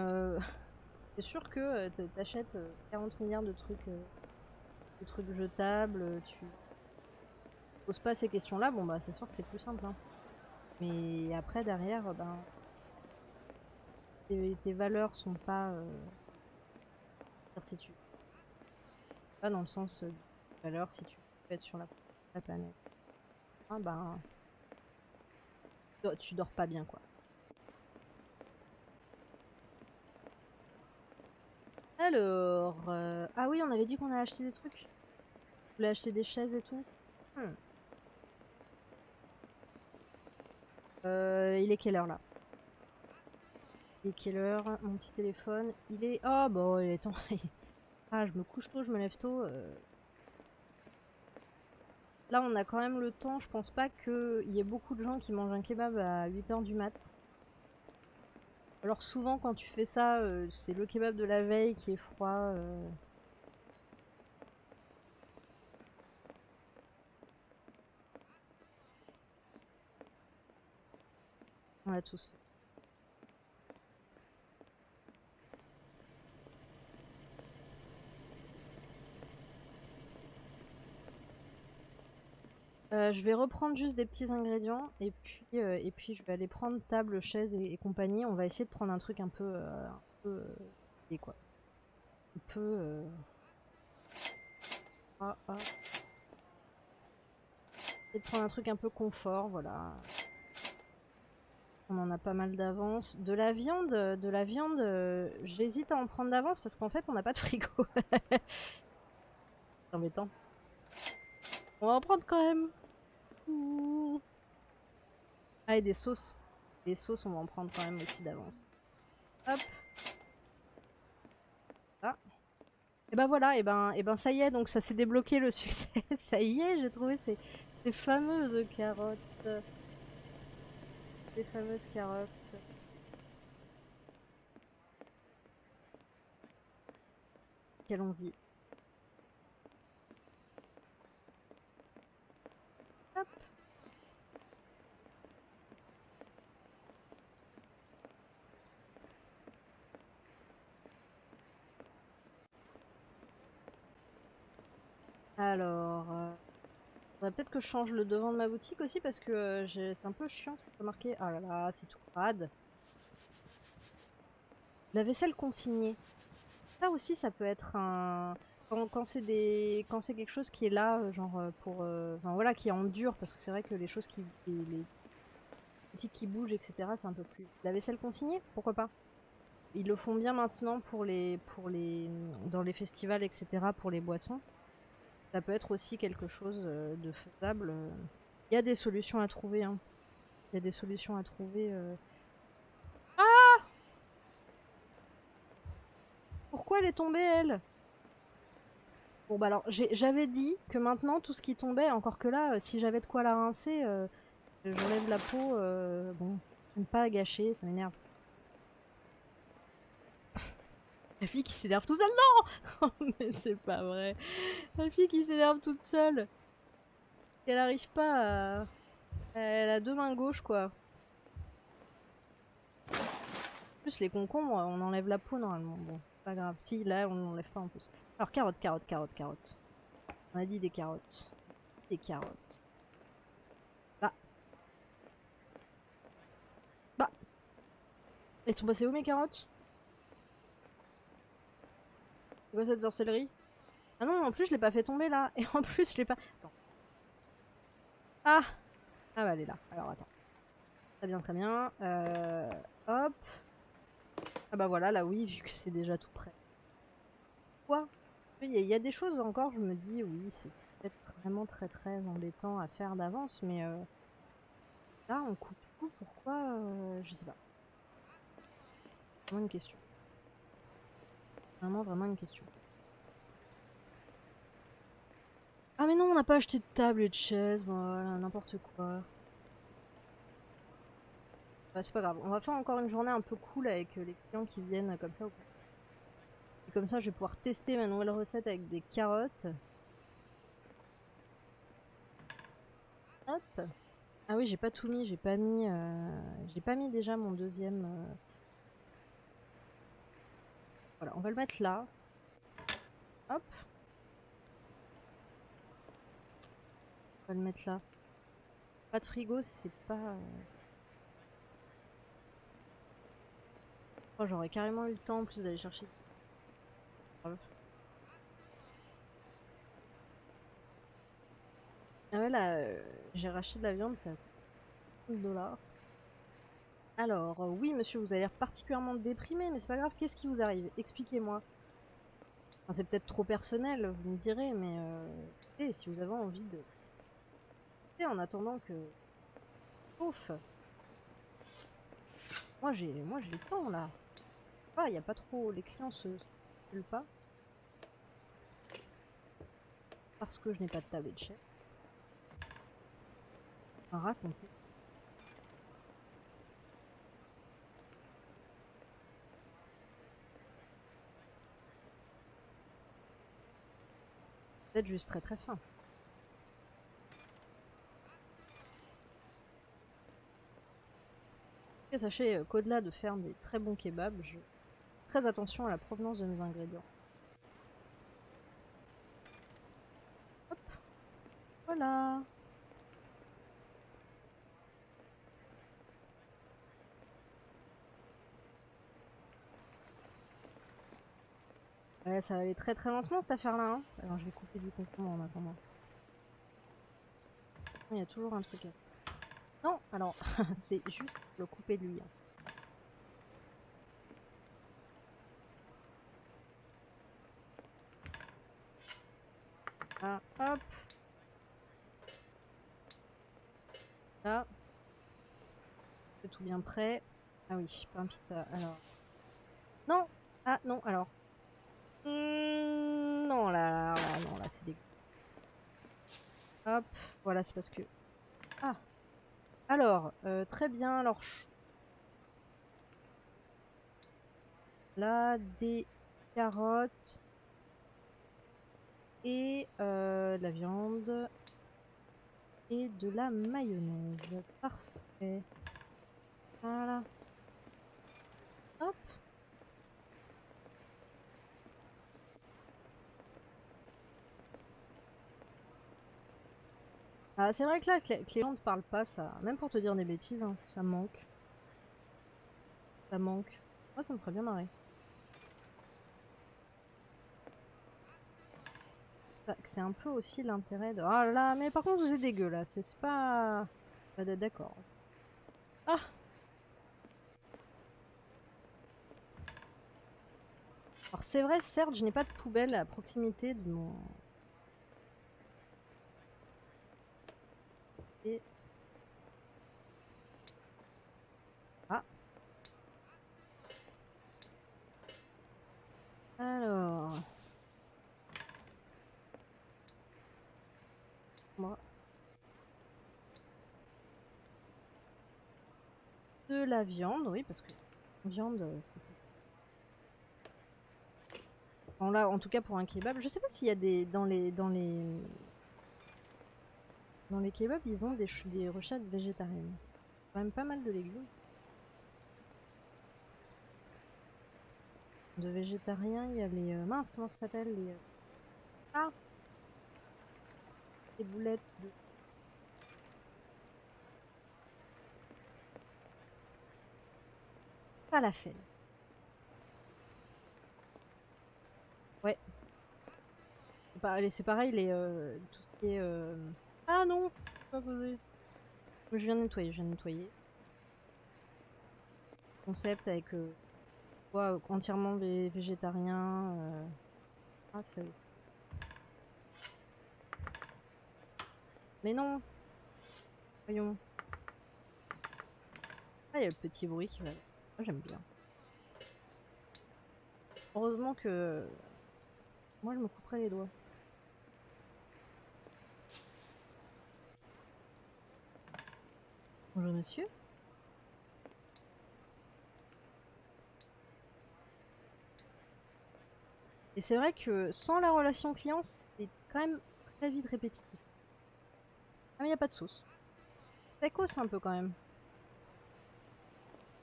[SPEAKER 1] c'est sûr que t'achètes 40 milliards de trucs jetables, tu poses pas ces questions-là, bon bah c'est sûr que c'est plus simple. Hein. Mais après derrière, ben tes valeurs sont pas, si tu pas dans le sens de valeurs, si tu veux être sur la planète, ah, ben tu dors pas bien quoi. Alors, ah oui, on avait dit qu'on allait acheter des trucs. On voulait acheter des chaises et tout. Il est quelle heure là? Il est quelle heure? Mon petit téléphone. Il est. Oh bon, il est temps. Ah, je me couche tôt, je me lève tôt. Là, on a quand même le temps. Je pense pas qu'il y ait beaucoup de gens qui mangent un kebab à 8h du mat. Alors souvent, quand tu fais ça, c'est le kebab de la veille qui est froid. On l'a tous fait. Je vais reprendre juste des petits ingrédients et puis je vais aller prendre table, chaise et compagnie. On va essayer de prendre un truc un peu, et quoi. Un peu. Essayer de prendre un truc un peu confort, voilà. On en a pas mal d'avance. De la viande, j'hésite à en prendre d'avance parce qu'en fait on n'a pas de frigo. C'est embêtant. On va en prendre quand même. Ouh. Ah et des sauces. Les sauces on va en prendre quand même aussi d'avance. Hop. Ah. Et ben voilà, et ben ça y est, donc ça s'est débloqué le succès. Ça y est, j'ai trouvé ces fameuses carottes. Ces fameuses carottes. Allons-y. Hop. Alors, faudrait peut-être que je change le devant de ma boutique aussi parce que c'est un peu chiant, c'est pas marqué. Oh là là, c'est tout crade. La vaisselle consignée. Ça aussi, ça peut être un... Quand c'est quelque chose qui est là, genre pour... Enfin voilà, qui est en dur, parce que c'est vrai que les choses qui... les boutiques qui bougent, etc., c'est un peu plus... La vaisselle consignée, pourquoi pas? Ils le font bien maintenant dans les festivals, etc., pour les boissons. Ça peut être aussi quelque chose de faisable. Il y a des solutions à trouver, hein. Il y a des solutions à trouver. Ah! Pourquoi elle est tombée, elle? Bon, bah alors, j'avais dit que maintenant, tout ce qui tombait, encore que là, si j'avais de quoi la rincer, j'enlève la peau. Bon, j'aime pas gâcher, ça m'énerve. La fille qui s'énerve toute seule, non! Mais c'est pas vrai. La fille qui s'énerve toute seule. Elle arrive pas à... Elle a deux mains gauches, quoi. En plus, les concombres, on enlève la peau normalement. Bon, pas grave. Si, là, on n'enlève pas en plus. Alors, carottes, carottes, carottes, carottes. On a dit des carottes. Des carottes. Bah. Bah. Elles sont passées où, mes carottes? C'est quoi cette sorcellerie? Ah non, en plus, je l'ai pas fait tomber, là. Et en plus, je l'ai pas... Attends. Ah! Ah bah, elle est là. Alors, attends. Très bien, très bien. Hop. Ah bah voilà, là, oui, vu que c'est déjà tout prêt. Quoi? Il y a des choses encore, je me dis, oui, c'est peut-être vraiment très très embêtant à faire d'avance, mais là, on coupe tout, pourquoi je sais pas. Vraiment une question. Vraiment, vraiment une question. Ah mais non, on n'a pas acheté de table et de chaise, voilà, n'importe quoi. Bah, c'est pas grave, on va faire encore une journée un peu cool avec les clients qui viennent comme ça. Et comme ça, je vais pouvoir tester ma nouvelle recette avec des carottes. Hop. Ah oui, j'ai pas tout mis, j'ai pas mis déjà mon deuxième. Voilà, on va le mettre là. Hop. On va le mettre là. Pas de frigo, c'est pas... Oh, j'aurais carrément eu le temps en plus d'aller chercher. Ah ouais, là, j'ai racheté de la viande, ça coûte 30 $. Alors, oui, monsieur, vous avez l'air particulièrement déprimé, mais c'est pas grave, qu'est-ce qui vous arrive? Expliquez-moi. Enfin, c'est peut-être trop personnel, vous me direz, mais si vous avez envie de... En attendant que... Ouf! Moi j'ai le temps, là. Ah, y a pas trop... Les clients se gueulent pas. Parce que je n'ai pas de table et de chef. À raconter. Peut-être juste très très fin. Et sachez qu'au-delà de faire des très bons kebabs, je fais très attention à la provenance de mes ingrédients. Hop, voilà. Ouais, ça va aller très très lentement cette affaire-là. Hein. Alors je vais couper du concombre en attendant. Il y a toujours un truc à... Non, alors c'est juste le couper de lui. Hein. Ah, hop. Là. C'est tout bien prêt. Ah oui, pas un pita. Alors. Non! Ah non, alors. Non, là, non, là, c'est dégueu. Hop, voilà, c'est parce que... Ah! Alors, très bien, alors... Là, des carottes. Et de la viande. Et de la mayonnaise. Parfait. Voilà. Hop. Ah, c'est vrai que là, que les gens ne parlent pas, ça. Même pour te dire des bêtises, hein, ça me manque. Ça manque. Moi, ça me ferait bien marrer. c'est un peu aussi l'intérêt de... Oh là là, mais par contre vous êtes dégueu là, c'est pas... D'accord. Ah! Alors c'est vrai, certes, je n'ai pas de poubelle à proximité de mon... Et... Ah! Alors... Moi... De la viande, oui, parce que... Viande, c'est... Bon là, en tout cas pour un kebab, je sais pas s'il y a des... Dans les kebabs, ils ont des recettes végétariennes. Quand même pas mal de légumes. De végétariens, il y a les... mince, comment ça s'appelle les... Ah! Les boulettes de... Falafel. Ouais. C'est pareil, tout ce qui est... Ah non! Pas posé. Je viens de nettoyer, Concept avec... entièrement végétarien. Ah, c'est... Mais non! Voyons. Ah, il y a le petit bruit qui va... Moi, j'aime bien. Heureusement que... Moi, je me couperais les doigts. Bonjour, monsieur. Et c'est vrai que sans la relation client, c'est quand même très vite répétitif. Ah, mais il n'y a pas de sauce. Tacos un peu quand même.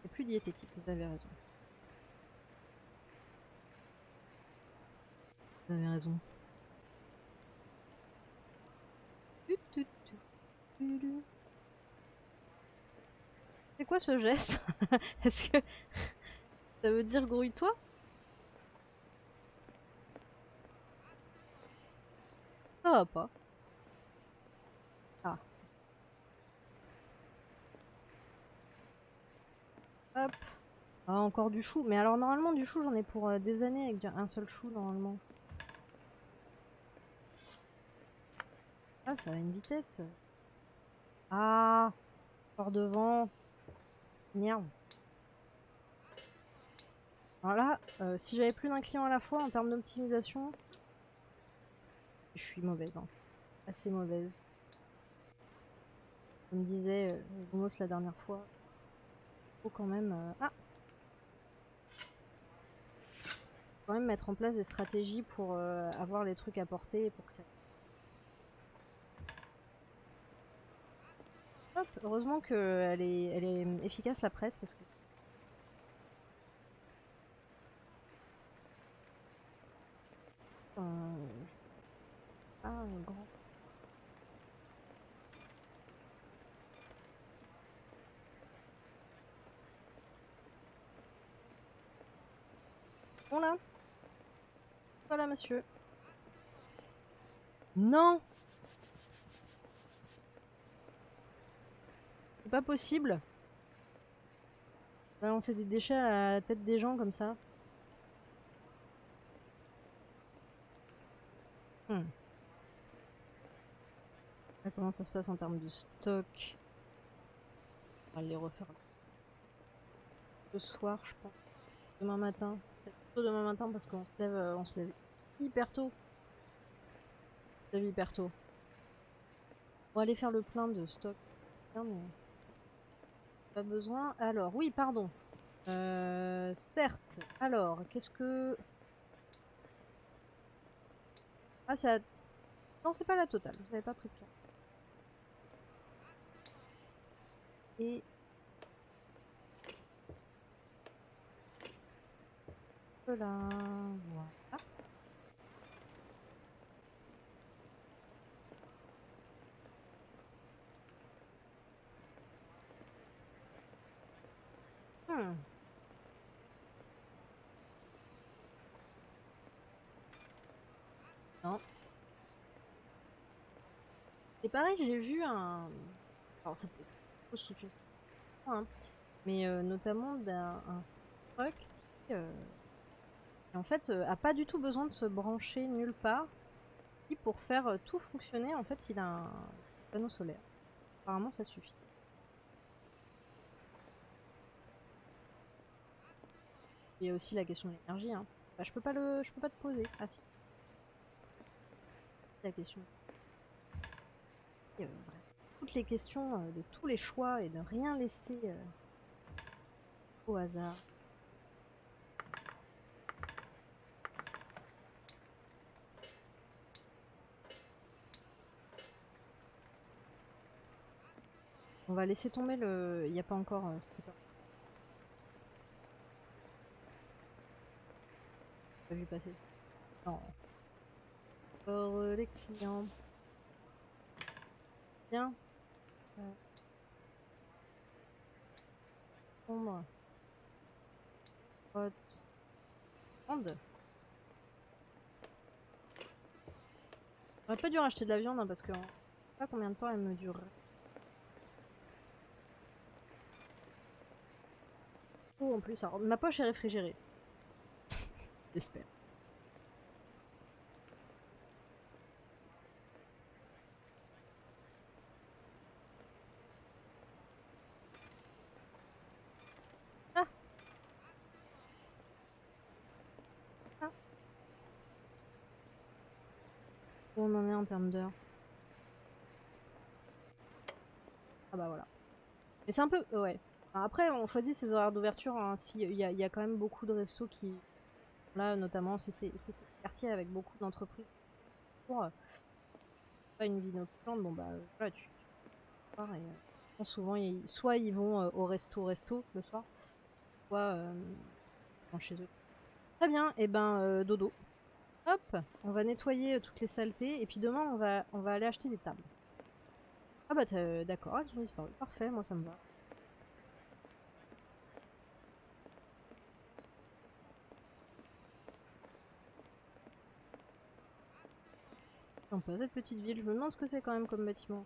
[SPEAKER 1] C'est plus diététique, vous avez raison. Vous avez raison. C'est quoi ce geste? Est-ce que ça veut dire grouille-toi? Ça va pas. Ah. Hop. Ah, encore du chou. Mais alors normalement du chou j'en ai pour des années avec un seul chou normalement. Ah, ça a une vitesse. Ah, encore devant. Merde. Alors là, si j'avais plus d'un client à la fois en termes d'optimisation, je suis mauvaise, hein. Assez mauvaise. Comme disait Gomos la dernière fois, faut quand même... Ah! Faut quand même mettre en place des stratégies pour avoir les trucs à porter pour que ça... Hop! Heureusement qu'elle est efficace la presse parce que... Ah, grand... Bon là! Voilà monsieur. Non! C'est pas possible! Balancer des déchets à la tête des gens comme ça. Hmm. Là, comment ça se passe en termes de stock? On va les refaire ce soir, je pense. Demain matin. Peut-être plutôt demain matin parce qu'on se lève hyper tôt. On se lève hyper tôt. On va aller faire le plein de stock. Non, mais... Pas besoin. Alors, oui, pardon. Certes. Alors, qu'est-ce que... Ah, c'est la... Non, c'est pas la totale. Vous avez pas pris de cas. Et... Voilà. Voilà. Hmm. Non. C'est pareil, j'ai vu un... Alors ça pose toute une question, hein, mais notamment un truc qui en fait a pas du tout besoin de se brancher nulle part. Qui pour faire tout fonctionner, en fait, il a un panneau solaire. Apparemment, ça suffit. Il y a aussi la question de l'énergie. Hein. Bah, je peux pas te poser. Ah si. La question. Bref. Toutes les questions de tous les choix et de rien laisser au hasard. On va laisser tomber le... Il n'y a pas encore... C'était pas vu passer. Non. Pour les clients. Bien. Ombre. Hot. Onde. J'aurais pas dû racheter de la viande hein, parce que je sais pas combien de temps elle me dure. Oh, en plus, alors, ma poche est réfrigérée. J'espère. Ah, ah. Où on en est en termes d'heures? Ah bah voilà. Mais c'est un peu... Ouais. Enfin, après, on choisit ses horaires d'ouverture. Hein, il y a quand même beaucoup de restos qui... Là, notamment, si c'est un quartier avec beaucoup d'entreprises. Pour pas une vie nocturne, bon bah voilà, tu pars et souvent, soit ils vont au resto le soir, soit ils vont chez eux. Très bien, et ben dodo. Hop, on va nettoyer toutes les saletés et puis demain on va aller acheter des tables. Ah bah d'accord, elles ont disparu. Parfait, moi ça me va. Sympa cette petite ville, je me demande ce que c'est quand même comme bâtiment.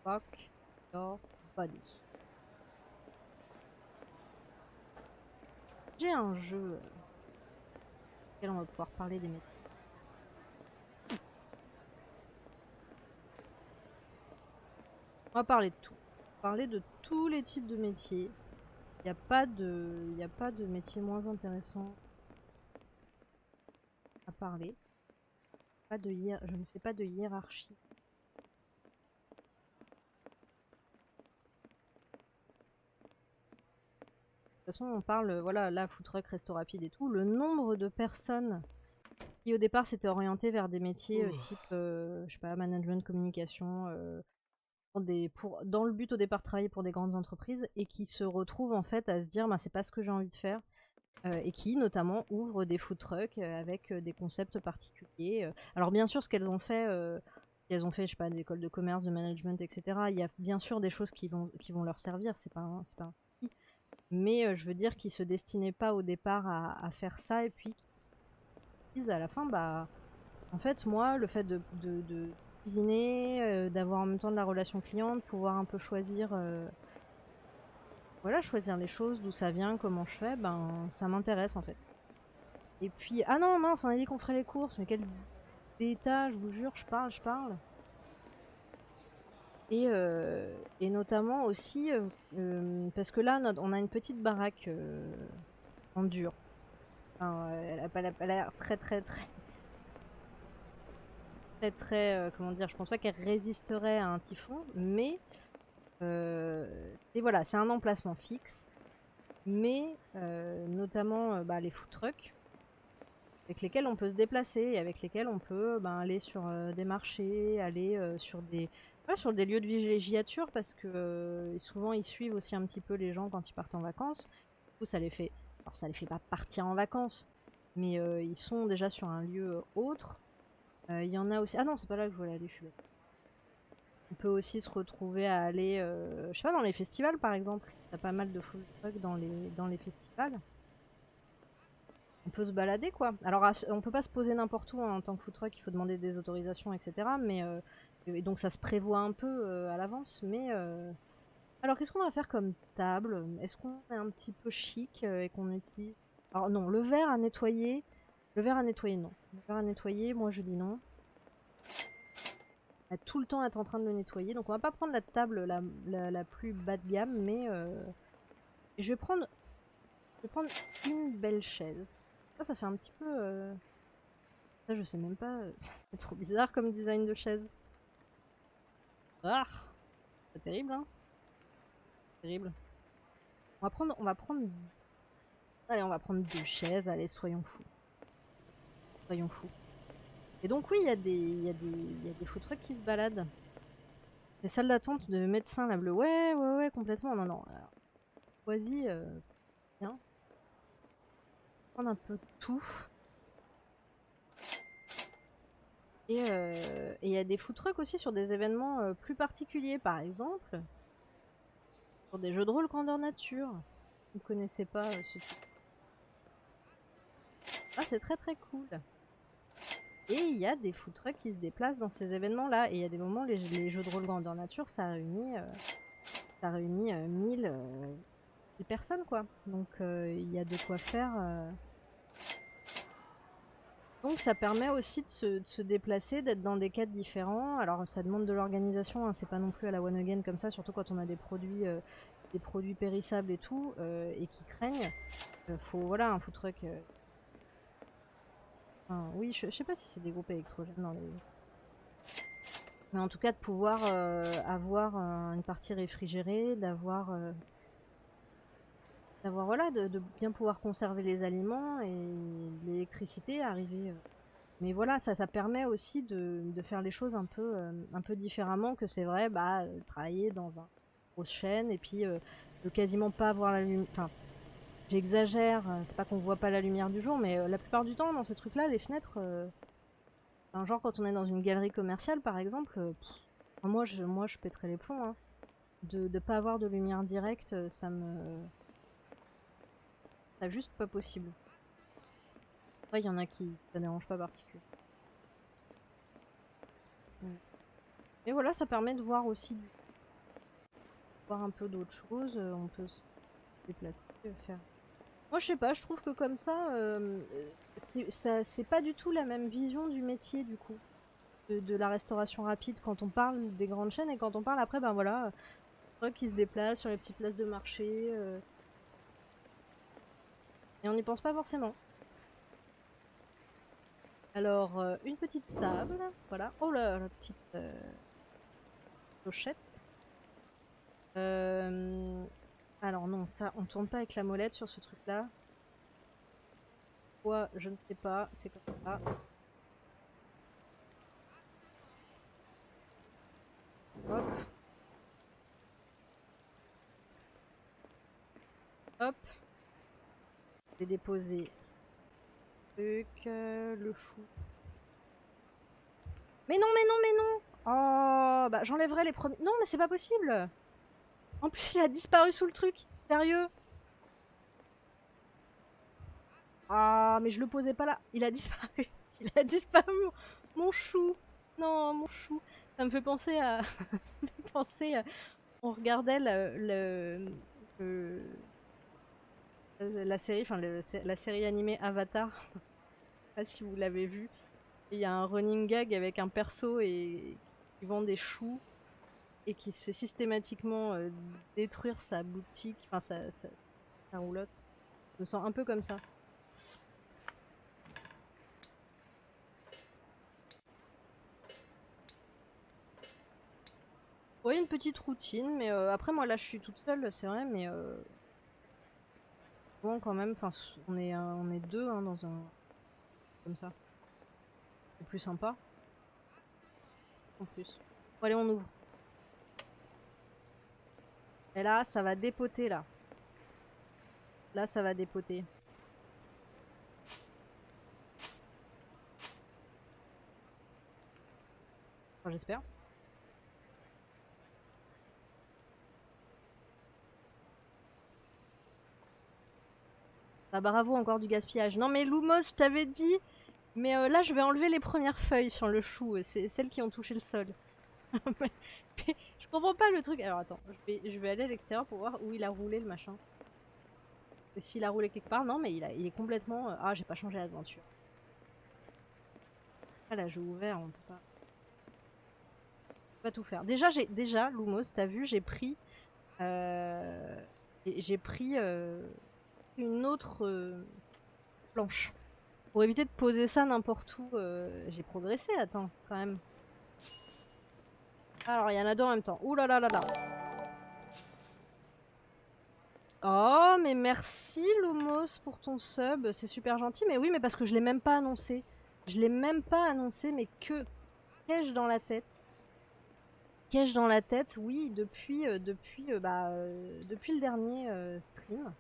[SPEAKER 1] Fuck your body. J'ai un jeu auquel on va pouvoir parler des métiers. On va parler de tout. Parler de tous les types de métiers. Il n'y a pas de métier moins intéressant à parler. Je ne fais pas de hiérarchie. De toute façon, on parle, voilà, là, food truck, resto rapide et tout. Le nombre de personnes qui, au départ, s'étaient orientées vers des métiers type, je sais pas, management, communication, dans le but, au départ, de travailler pour des grandes entreprises et qui se retrouvent, en fait, à se dire, bah, c'est pas ce que j'ai envie de faire. Et qui, notamment, ouvrent des food trucks avec des concepts particuliers. Alors, bien sûr, ce qu'elles ont fait, je sais pas, des écoles de commerce, de management, etc. Il y a bien sûr des choses qui vont leur servir, c'est pas un souci. Mais je veux dire qu'ils se destinaient pas au départ à faire ça et puis qu'ils disent à la fin, bah, en fait, moi, le fait de cuisiner, d'avoir en même temps de la relation client, de pouvoir un peu choisir, voilà, choisir les choses, d'où ça vient, comment je fais, ben, ça m'intéresse en fait. Et puis, ah non, mince, on a dit qu'on ferait les courses, mais quel bêta, je vous jure, je parle. Et notamment aussi, parce que là, on a une petite baraque en dur. Enfin, elle a l'air très, comment dire, je pense pas qu'elle résisterait à un typhon, mais voilà, c'est un emplacement fixe, mais notamment bah, les food trucks avec lesquels on peut se déplacer et avec lesquels on peut ben, aller sur des marchés, aller sur des lieux de villégiature parce que souvent ils suivent aussi un petit peu les gens quand ils partent en vacances. Du coup, ça les fait pas partir en vacances, mais ils sont déjà sur un lieu autre. Il y en a aussi. Ah non, c'est pas là que je voulais aller, je suis bête. On peut aussi se retrouver à aller, je sais pas, dans les festivals par exemple. T'as pas mal de food trucks dans les festivals. on peut se balader quoi. Alors on peut pas se poser n'importe où hein, en tant que food truck, il faut demander des autorisations, etc. Mais et donc ça se prévoit un peu à l'avance. Mais alors qu'est-ce qu'on va faire comme table? Est-ce qu'on est un petit peu chic et qu'on utilise... Alors non, le verre à nettoyer. Le verre à nettoyer, non. Le verre à nettoyer, moi je dis non. On va tout le temps être en train de le nettoyer. Donc on va pas prendre la table la plus bas de gamme, mais je vais prendre une belle chaise. Ça fait un petit peu... Ça je sais même pas, c'est trop bizarre comme design de chaise. Ah, c'est terrible hein. Terrible. On va prendre... Allez, on va prendre 2 chaises, allez, soyons fous. Soyons fous. Et donc oui, il y a des food trucks qui se baladent. Les salles d'attente de médecins là bleu. Ouais, complètement. Non, non. Vas-y, bien. Prendre un peu de tout. Et il y a des food trucks aussi sur des événements plus particuliers, par exemple. Sur des jeux de rôle grandeur nature. Vous ne connaissez pas ce truc. Ah, c'est très très cool. Et il y a des food trucks qui se déplacent dans ces événements-là. Et il y a des moments, les jeux de rôle grandeur nature, ça réunit 1000 personnes, quoi. Donc il y a de quoi faire. Donc ça permet aussi de se déplacer, d'être dans des cadres différents. Alors ça demande de l'organisation, hein, c'est pas non plus à la one again comme ça, surtout quand on a des produits périssables et tout, et qui craignent. Faut, voilà, un food truck. Enfin, oui, je sais pas si c'est des groupes électrogènes dans les... Mais en tout cas, de pouvoir avoir une partie réfrigérée, d'avoir voilà, de bien pouvoir conserver les aliments et l'électricité arriver. Mais voilà, ça permet aussi de faire les choses un peu différemment que c'est vrai, bah, travailler dans une grosse chaîne et puis de quasiment pas voir la lumière. Enfin, j'exagère, c'est pas qu'on voit pas la lumière du jour, mais la plupart du temps, dans ces trucs-là, les fenêtres, genre quand on est dans une galerie commerciale par exemple, moi je pèterais les plombs. Hein. De pas avoir de lumière directe, c'est juste pas possible. Après, il y en a qui ça dérange pas particulièrement. Et voilà, ça permet de voir aussi voir un peu d'autres choses, on peut se déplacer, faire. Moi je sais pas, je trouve que comme ça, c'est pas du tout la même vision du métier du coup, de la restauration rapide quand on parle des grandes chaînes et quand on parle après, ben voilà, qui se déplacent sur les petites places de marché, et on n'y pense pas forcément. Alors, une petite table, voilà. Oh là, la petite clochette. Alors non, ça, on tourne pas avec la molette sur ce truc-là. Quoi, je ne sais pas, c'est comme ça. Hop. Hop. Je vais déposer le truc, le chou. Mais non, mais non, mais non. Oh, bah j'enlèverai les premiers... Non, mais c'est pas possible. En plus, il a disparu sous le truc. Sérieux. Ah, mais je le posais pas là. Il a disparu. Il a disparu, mon chou. Non, mon chou. Ça me fait penser à... Ça me fait penser à... On regardait la série, enfin la série animée Avatar. Je sais pas si vous l'avez vu. Il y a un running gag avec un perso et qui vend des choux et qui se fait systématiquement détruire sa boutique, enfin sa roulotte. Je me sens un peu comme ça. Oui, une petite routine, mais après moi là je suis toute seule, c'est vrai, mais bon quand même, enfin on est deux hein, dans un comme ça. C'est plus sympa en plus. Bon, allez, on ouvre. Et là, ça va dépoter là. Là, ça va dépoter. Enfin, j'espère. Bah bravo, encore du gaspillage. Non mais Lumos, je t'avais dit. Mais là, je vais enlever les premières feuilles sur le chou. C'est celles qui ont touché le sol. Je comprends pas le truc. Alors attends, je vais aller à l'extérieur pour voir où il a roulé le machin. Et s'il a roulé quelque part, non, mais il est complètement. Ah, j'ai pas changé l'aventure. Ah là, j'ai ouvert, on peut pas tout faire. Déjà, Lumos, t'as vu, j'ai pris une autre planche. Pour éviter de poser ça n'importe où, j'ai progressé, attends, quand même. Alors, il y en a deux en même temps. Ouh là là là là. Oh, mais merci Lumos pour ton sub, c'est super gentil. Mais oui, mais parce que je l'ai même pas annoncé. Je l'ai même pas annoncé, mais que qu'ai-je dans la tête? Qu'ai-je dans la tête? Oui, depuis le dernier stream,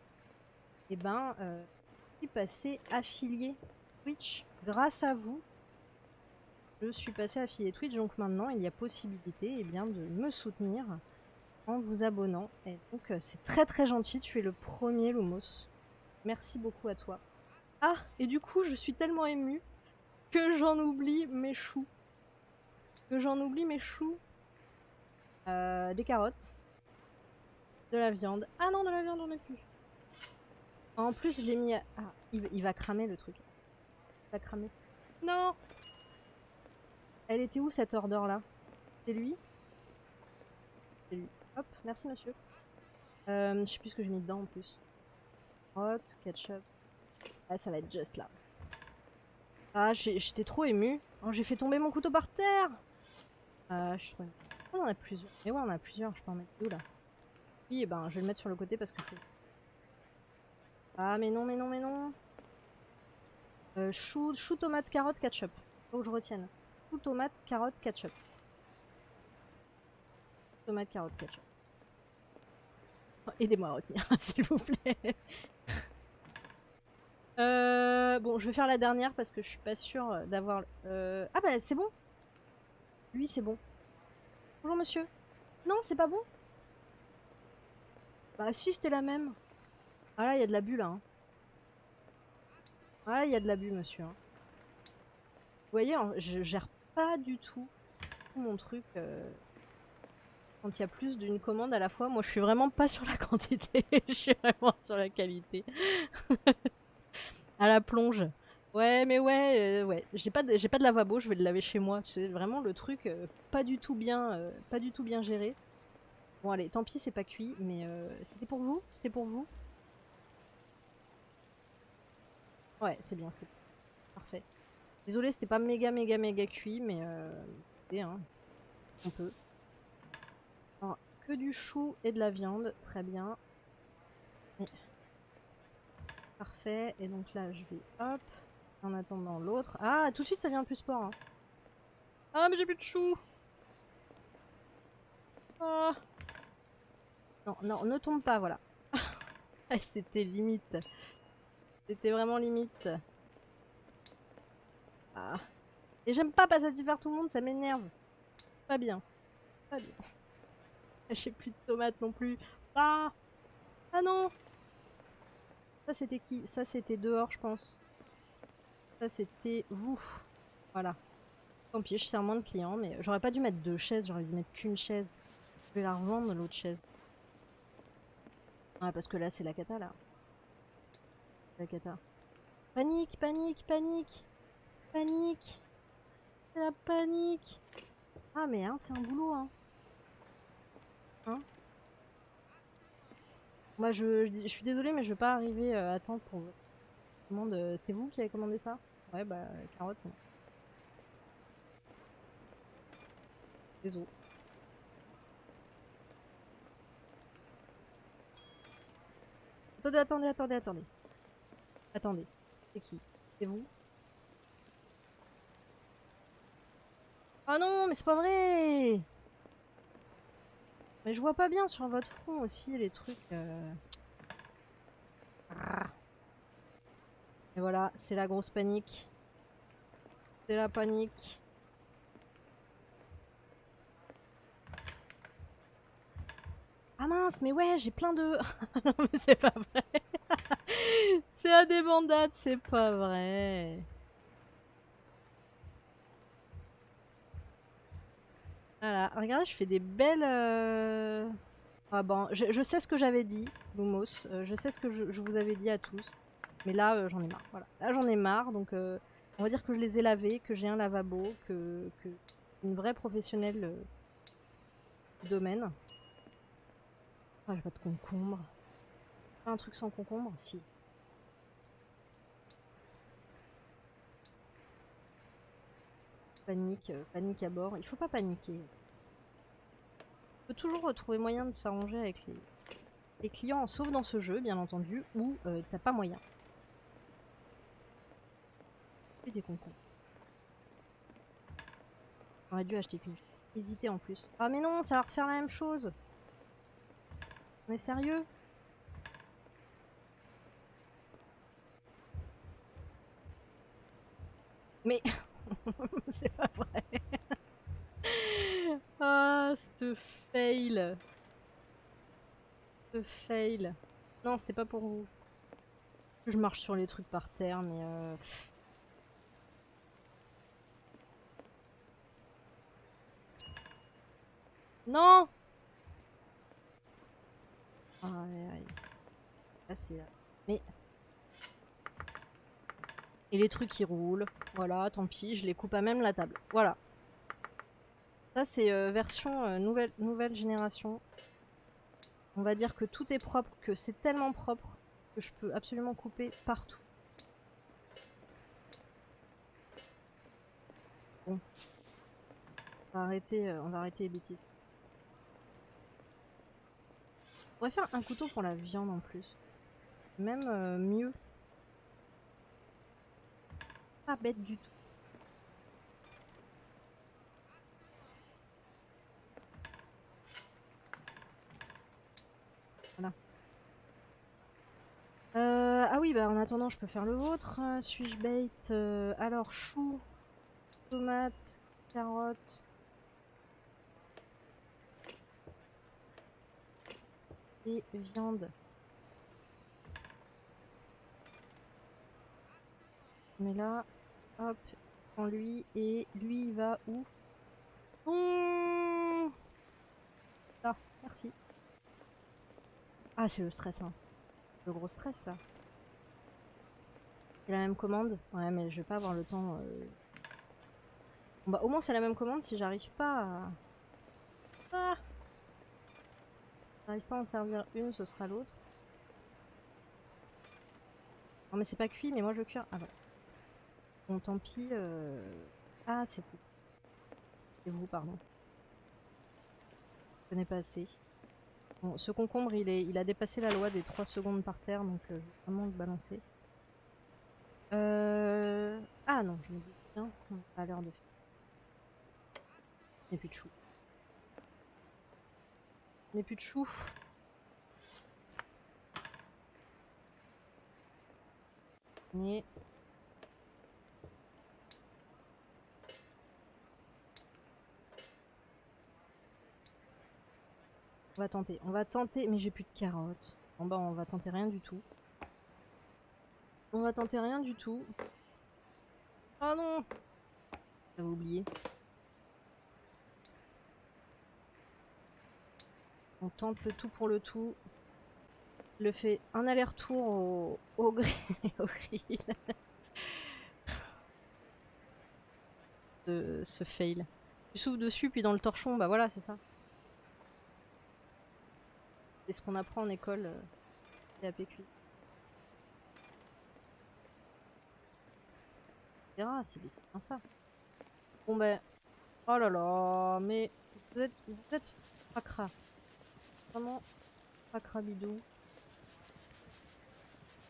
[SPEAKER 1] et ben, je suis passé affilié Twitch. Grâce à vous, je suis passé affilié Twitch, donc maintenant il y a possibilité bien, de me soutenir en vous abonnant. Et donc c'est très très gentil, tu es le premier Lumos. Merci beaucoup à toi. Ah, et du coup, je suis tellement émue que j'en oublie mes choux. Des carottes, de la viande. Ah non, de la viande, j'en ai plus. En plus, je l'ai mis à... Ah, il va cramer le truc. Il va cramer. Non! Elle était où cette order là? C'est lui? C'est lui. Hop, merci monsieur. Je sais plus ce que j'ai mis dedans en plus. Hot, ketchup. Ah, ça va être juste là. Ah, j'étais trop émue. Oh, j'ai fait tomber mon couteau par terre! Je suis trop émue. On en a plusieurs. Mais ouais, on en a plusieurs. Je peux en mettre où là? Oui, et ben, je vais le mettre sur le côté parce que faut... Ah, mais non, mais non, mais non. Chou, tomate, carotte, ketchup. Faut que je retienne. Chou, tomate, carotte, ketchup. Tomate, carotte, ketchup. Oh, aidez-moi à retenir, s'il vous plaît. Bon, je vais faire la dernière parce que je suis pas sûre d'avoir... Ah bah, c'est bon. Lui, c'est bon. Bonjour, monsieur. Non, c'est pas bon? Bah si, c'était la même. Ah là, il y a de l'abus, là. Hein. Ah là, il y a de l'abus, monsieur. Hein. Vous voyez, je gère pas du tout mon truc quand il y a plus d'une commande à la fois. Moi, je suis vraiment pas sur la quantité, je suis vraiment sur la qualité. À la plonge. Ouais, mais ouais. J'ai pas de lavabo, je vais le laver chez moi. C'est vraiment le truc pas du tout bien géré. Bon, allez, tant pis, c'est pas cuit, mais c'était pour vous? C'était pour vous? Ouais, c'est bien, c'est parfait. Désolé, c'était pas méga cuit, mais hein, on peut. Alors, que du chou et de la viande, très bien. Et... Parfait, et donc là, je vais, hop, en attendant l'autre. Ah, tout de suite, ça devient plus sport. Hein. Ah, mais j'ai plus de chou. Ah. Non, non, ne tombe pas, voilà. C'était limite. C'était vraiment limite. Ah. Et j'aime pas satisfaire tout le monde, ça m'énerve. Pas bien. Pas bien. J'ai plus de tomates non plus. Ah. Ah non. Ça c'était qui? Ça c'était dehors, je pense. Ça c'était vous. Voilà. Tant pis, je sers moins de clients, mais j'aurais pas dû mettre deux chaises, j'aurais dû mettre qu'une chaise. Je vais la revendre l'autre chaise. Ah, parce que là c'est la cata là. La cata. Panique, panique, panique. Panique. C'est la panique. Ah mais hein, c'est un boulot hein. Hein? Moi je suis désolée mais je vais pas arriver à temps pour votre commande. C'est vous qui avez commandé ça? Ouais bah carotte. Non. Désolé. Attendez. Attendez. C'est qui? C'est vous? Ah non, mais c'est pas vrai! Mais je vois pas bien sur votre front aussi les trucs. Ah. Et voilà, c'est la grosse panique. C'est la panique. Ah mince, mais ouais, j'ai plein de... non mais c'est pas vrai. C'est à des bandades, c'est pas vrai. Voilà, regardez, je fais des belles... Ah bon, je sais ce que j'avais dit, Lumos. Je sais ce que je vous avais dit à tous. Mais là, j'en ai marre. Voilà. Là, j'en ai marre. Donc, on va dire que je les ai lavés, que j'ai un lavabo, que une vraie professionnelle du domaine. Ah, j'ai pas de concombre. Pas un truc sans concombre? Si. Panique, panique à bord. Il faut pas paniquer. On peut toujours retrouver moyen de s'arranger avec les clients, sauf dans ce jeu, bien entendu, où t'as pas moyen. Et des concombres. J'aurais dû acheter qu'une. Hésiter en plus. Ah mais non, ça va refaire la même chose. On est sérieux? Mais c'est pas vrai. Ah, ce fail. Ce fail. Non, c'était pas pour vous. Je marche sur les trucs par terre, mais non. Aïe, aïe. Là, c'est là. Mais... Et les trucs qui roulent. Voilà, tant pis, je les coupe à même la table. Voilà. Ça, c'est version nouvelle génération. On va dire que tout est propre, que c'est tellement propre que je peux absolument couper partout. Bon. On va arrêter les bêtises. On pourrait faire un couteau pour la viande en plus. Même mieux. Pas bête du tout. Voilà. Ah oui, bah en attendant, je peux faire le vôtre. Suis-je bait alors, choux, tomates, carottes et viande. Mais là, hop, prends lui et lui il va où? Là, merci. Ah, c'est le stress, hein. Le gros stress là. C'est la même commande? Ouais, mais je vais pas avoir le temps. Bon, bah, au moins, c'est la même commande si j'arrive pas à. Ah! J'arrive pas à en servir une, ce sera l'autre. Non, mais c'est pas cuit, mais moi je veux cuire. Ah, voilà. Bon, tant pis. Ah, c'était. C'est vous, pardon. Je connais pas assez. Bon, ce concombre, il a dépassé la loi des 3 secondes par terre, donc je vais vraiment le balancer. Ah non, je me dis bien, on n'a pas l'air de faire. Il n'y a plus de chou. Il n'y a plus de chou. Mais... on va tenter, mais j'ai plus de carottes. Bon bah on va tenter rien du tout. On va tenter rien du tout. Ah non! J'avais oublié. On tente le tout pour le tout. Je le fais un aller-retour au grill. Au grill. Ce fail. Tu souffles dessus, puis dans le torchon, bah voilà, c'est ça. C'est ce qu'on apprend en école CAPQ. C'est bien ça. Bon ben, oh là là, mais vous êtes cracra. Vraiment cracra bidou.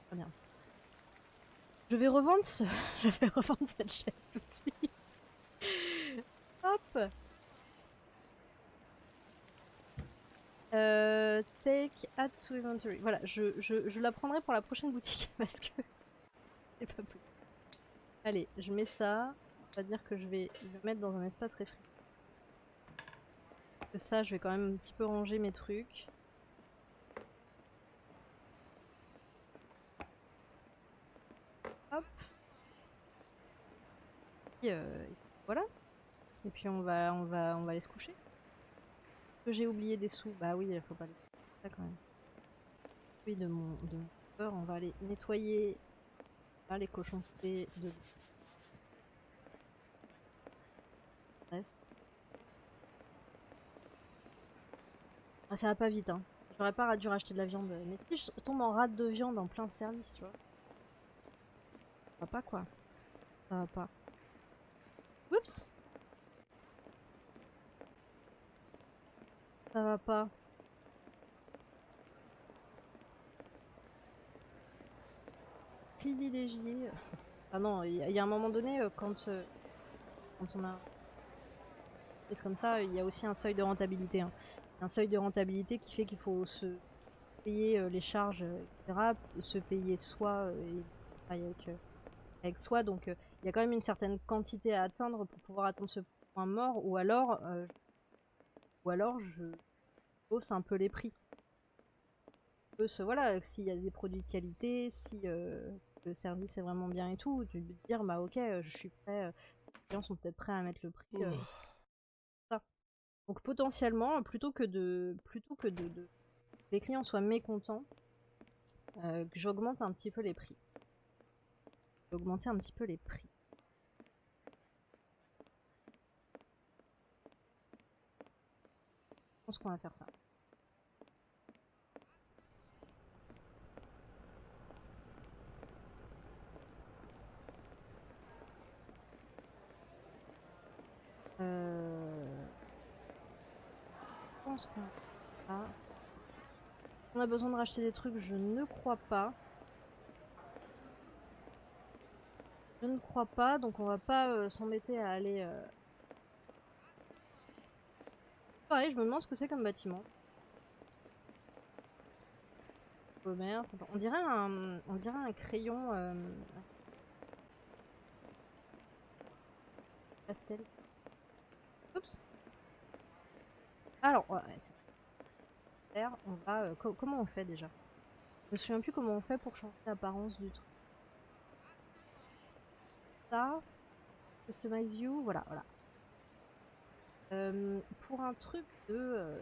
[SPEAKER 1] Très bien. Je vais revendre je vais revendre cette chaise tout de suite. Hop. Take add to inventory. Voilà, je la prendrai pour la prochaine boutique parce que c'est pas plus. Allez, je mets ça. Ça veut dire que je vais le mettre dans un espace réfrigéré. Que ça, je vais quand même un petit peu ranger mes trucs. voilà. Et puis on va aller se coucher. Que j'ai oublié des sous. Bah oui, il faut pas les ça quand même. Oui, de mon beurre, on va aller nettoyer là, les cochoncetés de reste. Ah, ça va pas vite, hein. J'aurais pas dû racheter de la viande. Mais si je tombe en rate de viande en plein service, tu vois. Ça va pas quoi. Ça va pas. Oups! Ça va pas. Privilégié. Ah non, il y a un moment donné, quand on a c'est comme ça, il y a aussi un seuil de rentabilité, hein. Un seuil de rentabilité qui fait qu'il faut se payer les charges, etc., se payer soi et travailler avec soi. Donc il y a quand même une certaine quantité à atteindre pour pouvoir atteindre ce point mort, ou alors je hausse un peu les prix. Voilà, s'il y a des produits de qualité, si le service est vraiment bien et tout, tu peux te dire bah ok, je suis prêt, les clients sont peut-être prêts à mettre le prix. Ça. Donc potentiellement, plutôt que les clients soient mécontents, que j'augmente un petit peu les prix. Augmenter un petit peu les prix. Je pense qu'on va faire ça. Je pense qu'on a... On a besoin de racheter des trucs, je ne crois pas. Je ne crois pas, donc on va pas s'embêter à aller... Pareil, je me demande ce que c'est comme bâtiment. Commerce, on dirait un crayon pastel. Oups. Alors, ouais, c'est clair, on va... comment on fait déjà? Je me souviens plus comment on fait pour changer l'apparence du truc. Ça, customize view, voilà, voilà. Pour un truc de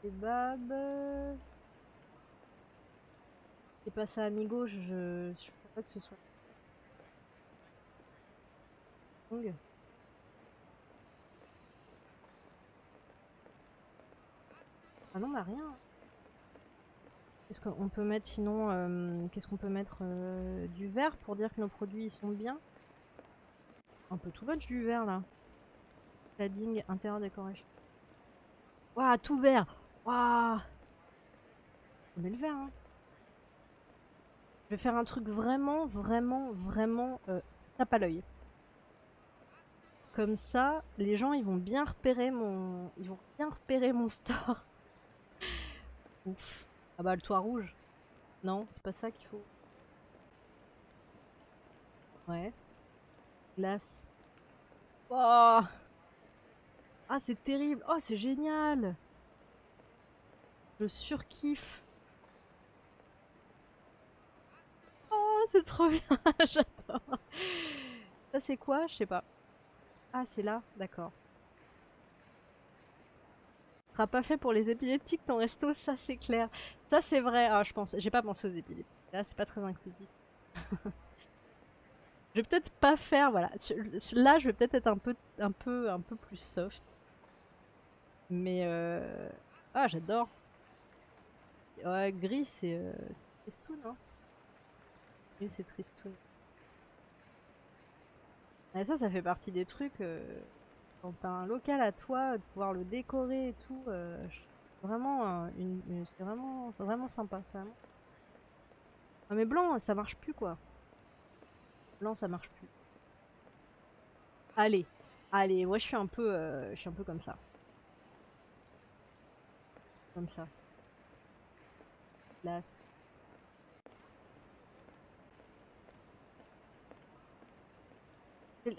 [SPEAKER 1] kebab et pas ça amigo, je crois pas que ce soit long. Ah non, bah rien. Qu'est-ce qu'on peut mettre sinon qu'est-ce qu'on peut mettre du vert pour dire que nos produits ils sont bien? Un peu tout moche du vert là. Cladding, intérieur décoration. Waouh, tout vert! Waouh! On met le vert, hein. Je vais faire un truc vraiment, vraiment, vraiment tape à l'œil. Comme ça, les gens ils vont bien repérer mon store. Ouf. Ah bah le toit rouge. Non, c'est pas ça qu'il faut. Ouais. Glace. Oh, ah c'est terrible. Oh c'est génial. Je surkiffe. Oh c'est trop bien. J'adore. Ça c'est quoi? Je sais pas. Ah c'est là, d'accord. Ce sera pas fait pour les épileptiques ton resto, ça c'est clair. Ça c'est vrai. Ah je pense, j'ai pas pensé aux épileptiques. Là c'est pas très inclusif. Je vais peut-être pas faire, voilà. Là je vais peut-être être un peu plus soft. Mais ah j'adore. Ouais, gris c'est tristoun, hein. Gris c'est tristoun. Et ça fait partie des trucs, quand t'as un local à toi, de pouvoir le décorer et tout, vraiment, c'est vraiment sympa, ça. Ah mais blanc, ça marche plus quoi. Blanc, ça marche plus. Allez, allez, moi je suis un peu comme ça. Comme ça. Glace.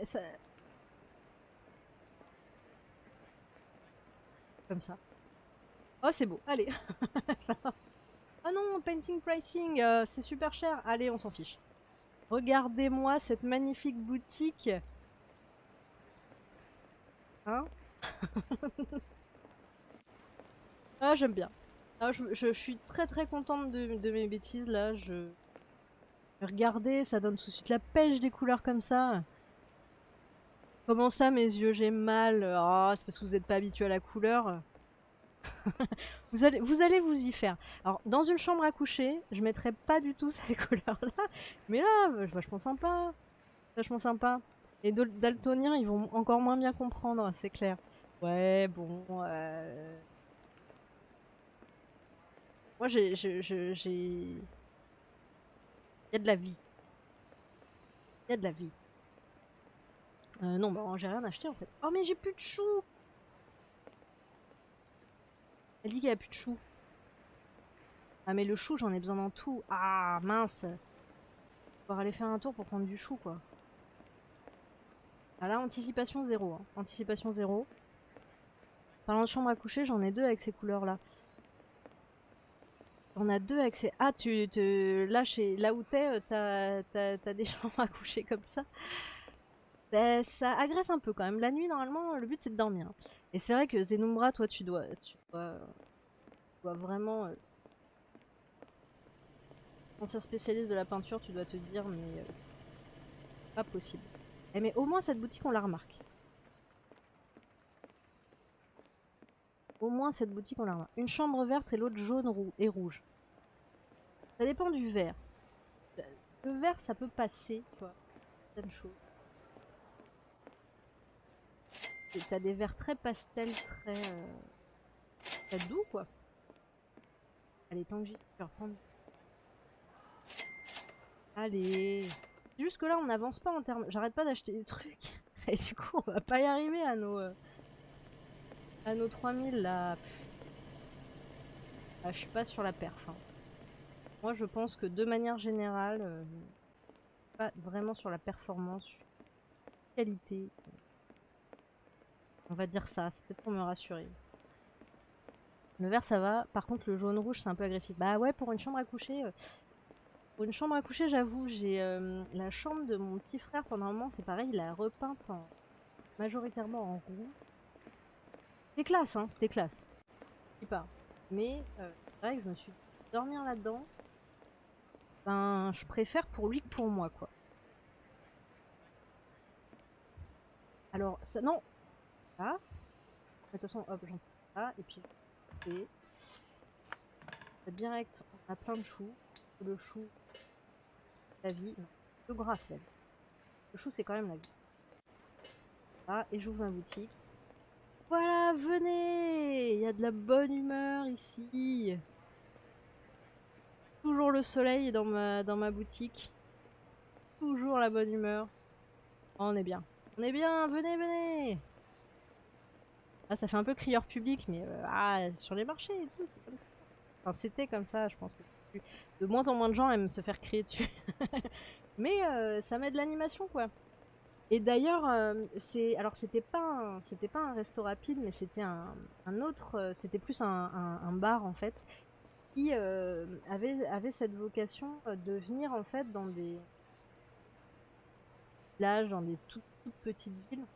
[SPEAKER 1] Ça... Comme ça. Oh c'est beau, allez. Oh non, painting pricing, c'est super cher. Allez, on s'en fiche. Regardez-moi cette magnifique boutique. Hein? Ah, j'aime bien. Ah, je suis très très contente de mes bêtises là. Regardez, ça donne tout de suite la pêche des couleurs comme ça. Comment ça, mes yeux, j'ai mal? Ah, c'est parce que vous n'êtes pas habitué à la couleur. Vous allez vous y faire. Alors, dans une chambre à coucher, je mettrais pas du tout ces couleurs-là. Mais là, vachement sympa. Vachement sympa. Et daltoniens, ils vont encore moins bien comprendre, c'est clair. Ouais, bon. Moi, Il y a de la vie. Il y a de la vie. Non, bah, j'ai rien acheté en fait. Oh, mais j'ai plus de choux! Elle dit qu'il y a plus de choux. Ah, mais le chou, j'en ai besoin dans tout. Ah, mince! On va aller faire un tour pour prendre du chou, quoi. Ah là, anticipation 0. Hein. Anticipation 0. Parlant de chambre à coucher, j'en ai deux avec ces couleurs-là. J'en ai deux avec ces... Ah, là où t'es, t'as des chambres à coucher comme ça. Ça agresse un peu quand même. La nuit, normalement, le but c'est de dormir. Hein. Et c'est vrai que Zenumbra, toi, tu dois vraiment... ancien spécialiste de la peinture, tu dois te dire, mais c'est pas possible. Eh, mais au moins, cette boutique, on la remarque. Au moins, cette boutique, on la remarque. Une chambre verte et l'autre jaune et rouge. Ça dépend du vert. Le vert, ça peut passer, tu vois. Certaines choses. T'as des verts très pastels, très doux, quoi. Allez, tant que j'y suis, je vais reprendre. Allez. Jusque là, on n'avance pas en termes. J'arrête pas d'acheter des trucs. Et du coup, on va pas y arriver à nos 3000 là. Ah, je suis pas sur la perf. Hein. Moi, je pense que de manière générale, pas vraiment sur la performance, qualité. On va dire ça, c'est peut-être pour me rassurer. Le vert, ça va. Par contre, le jaune-rouge, c'est un peu agressif. Bah ouais, pour une chambre à coucher. Pour une chambre à coucher, j'avoue, j'ai la chambre de mon petit frère pendant un moment, c'est pareil, il a repeinte majoritairement en roux. C'était classe, hein, c'était classe. Je sais pas. Mais c'est vrai que je me suis dit, dormir là-dedans, ben, je préfère pour lui que pour moi, quoi. Alors, ça, non. Ah. De toute façon, hop, j'en prends ça. Et puis, et direct, on a plein de choux. Le chou, la vie. Non, le gras, c'est la vie. Le chou, c'est quand même la vie. Ah, et j'ouvre ma boutique. Voilà, venez! Il y a de la bonne humeur ici. Toujours le soleil dans ma boutique. Toujours la bonne humeur. Oh, on est bien. On est bien, venez, venez! Ah, ça fait un peu crieur public, mais sur les marchés et tout, c'est comme ça. Enfin, c'était comme ça, je pense que de moins en moins de gens aiment se faire crier dessus. Mais ça met de l'animation, quoi. Et d'ailleurs, alors c'était pas un resto rapide, mais c'était un autre, c'était plus un bar en fait, qui avait cette vocation de venir en fait dans des villages, dans des toutes petites villes.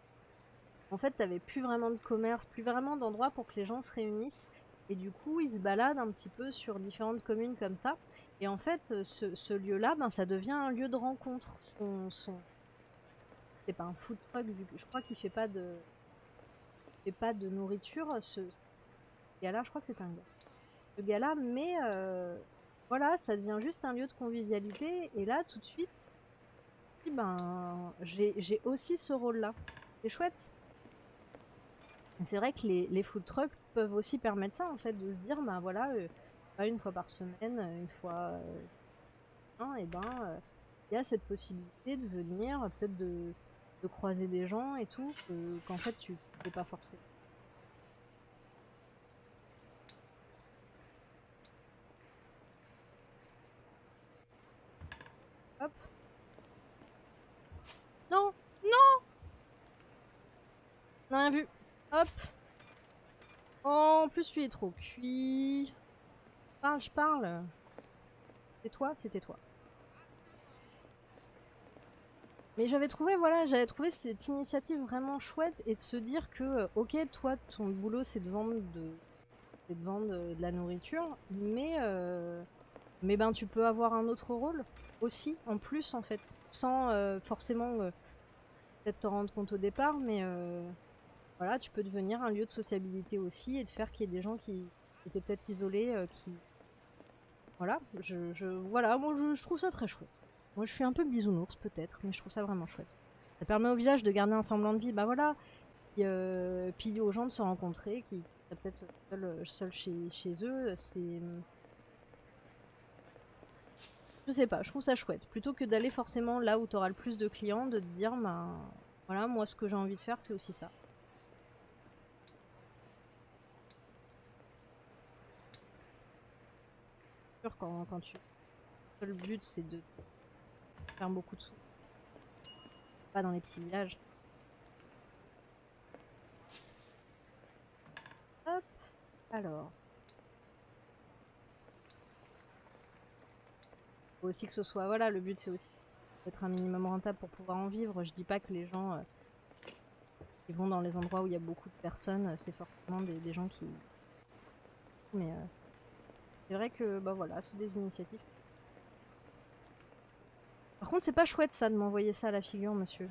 [SPEAKER 1] En fait, t'avais plus vraiment de commerce, plus vraiment d'endroits pour que les gens se réunissent. Et du coup, ils se baladent un petit peu sur différentes communes comme ça. Et en fait, ce lieu-là, ben, ça devient un lieu de rencontre. C'est pas un food truck, vu que je crois qu'il fait pas de nourriture. Ce gars-là, je crois que c'est un gars. Ce gars-là, mais voilà, ça devient juste un lieu de convivialité. Et là, tout de suite, ben, j'ai aussi ce rôle-là. C'est chouette. C'est vrai que les food trucks peuvent aussi permettre ça, en fait, de se dire, ben voilà, pas une fois par semaine, une fois, et ben, il y a cette possibilité de venir, peut-être de croiser des gens et tout, qu'en fait, tu peux pas forcer. Hop. Non, non, on a rien vu. Hop. Oh, en plus, lui est trop cuit. Je parle. C'est toi, c'était toi. Mais j'avais trouvé, voilà, j'avais trouvé cette initiative vraiment chouette et de se dire que, ok, toi, ton boulot, c'est de vendre de la nourriture, mais ben, tu peux avoir un autre rôle aussi, en plus, en fait, sans forcément peut-être te rendre compte au départ, mais voilà, tu peux devenir un lieu de sociabilité aussi et de faire qu'il y ait des gens qui étaient peut-être isolés, voilà, voilà, moi je trouve ça très chouette. Moi je suis un peu bisounours peut-être, mais je trouve ça vraiment chouette. Ça permet au village de garder un semblant de vie, bah voilà, puis aux gens de se rencontrer, qui seraient peut-être seuls chez eux, je sais pas, je trouve ça chouette. Plutôt que d'aller forcément là où tu auras le plus de clients, de te dire, ben voilà, moi ce que j'ai envie de faire, c'est aussi ça. Sûr, quand le but c'est de faire beaucoup de sous, pas dans les petits villages. Hop, alors. Faut aussi que ce soit, voilà, le but c'est aussi d'être un minimum rentable pour pouvoir en vivre. Je dis pas que les gens qui vont dans les endroits où il y a beaucoup de personnes, c'est forcément des gens qui. Mais c'est vrai que, bah voilà, c'est des initiatives. Par contre, c'est pas chouette ça de m'envoyer ça à la figure, monsieur.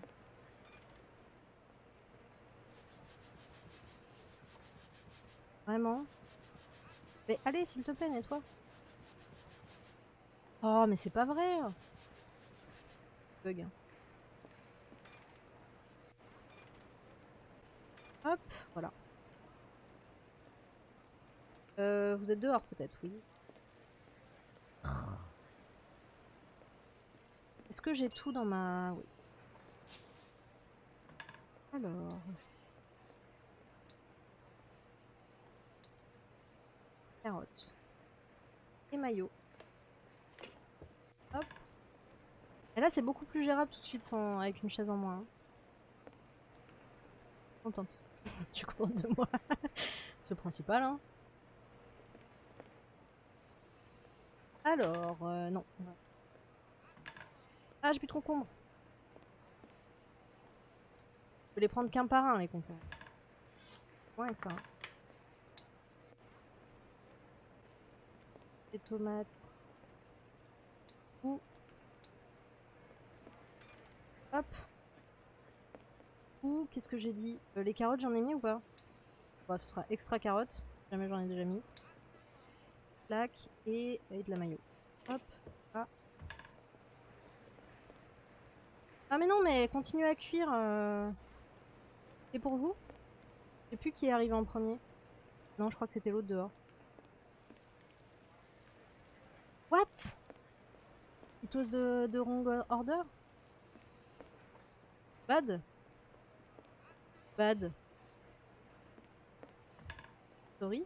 [SPEAKER 1] Vraiment. Mais allez, s'il te plaît, nettoie. Oh, mais c'est pas vrai. Bug. Hop, voilà. Vous êtes dehors peut-être, oui. Est-ce que j'ai tout dans ma... Oui. Alors... Carottes. Et maillot. Hop. Et là, c'est beaucoup plus gérable tout de suite sans... avec une chaise en moins. Hein. Contente. Je suis contente de moi. C'est le principal, hein. Alors, non. Ah, j'ai plus de concombres. Je peux les prendre qu'un par un, les concombres. Ouais, avec ça. Hein. Les tomates. Ou. Hop. Ou, qu'est-ce que j'ai dit les carottes, j'en ai mis ou pas? Bon, ce sera extra carottes. Si jamais j'en ai déjà mis. Clac. Et de la mayo. Hop. Ah. Ah, mais non, mais continuez à cuire. C'est pour vous? Je sais plus qui est arrivé en premier. Non, je crois que c'était l'autre dehors. What? It was the wrong order? Bad? Bad. Sorry?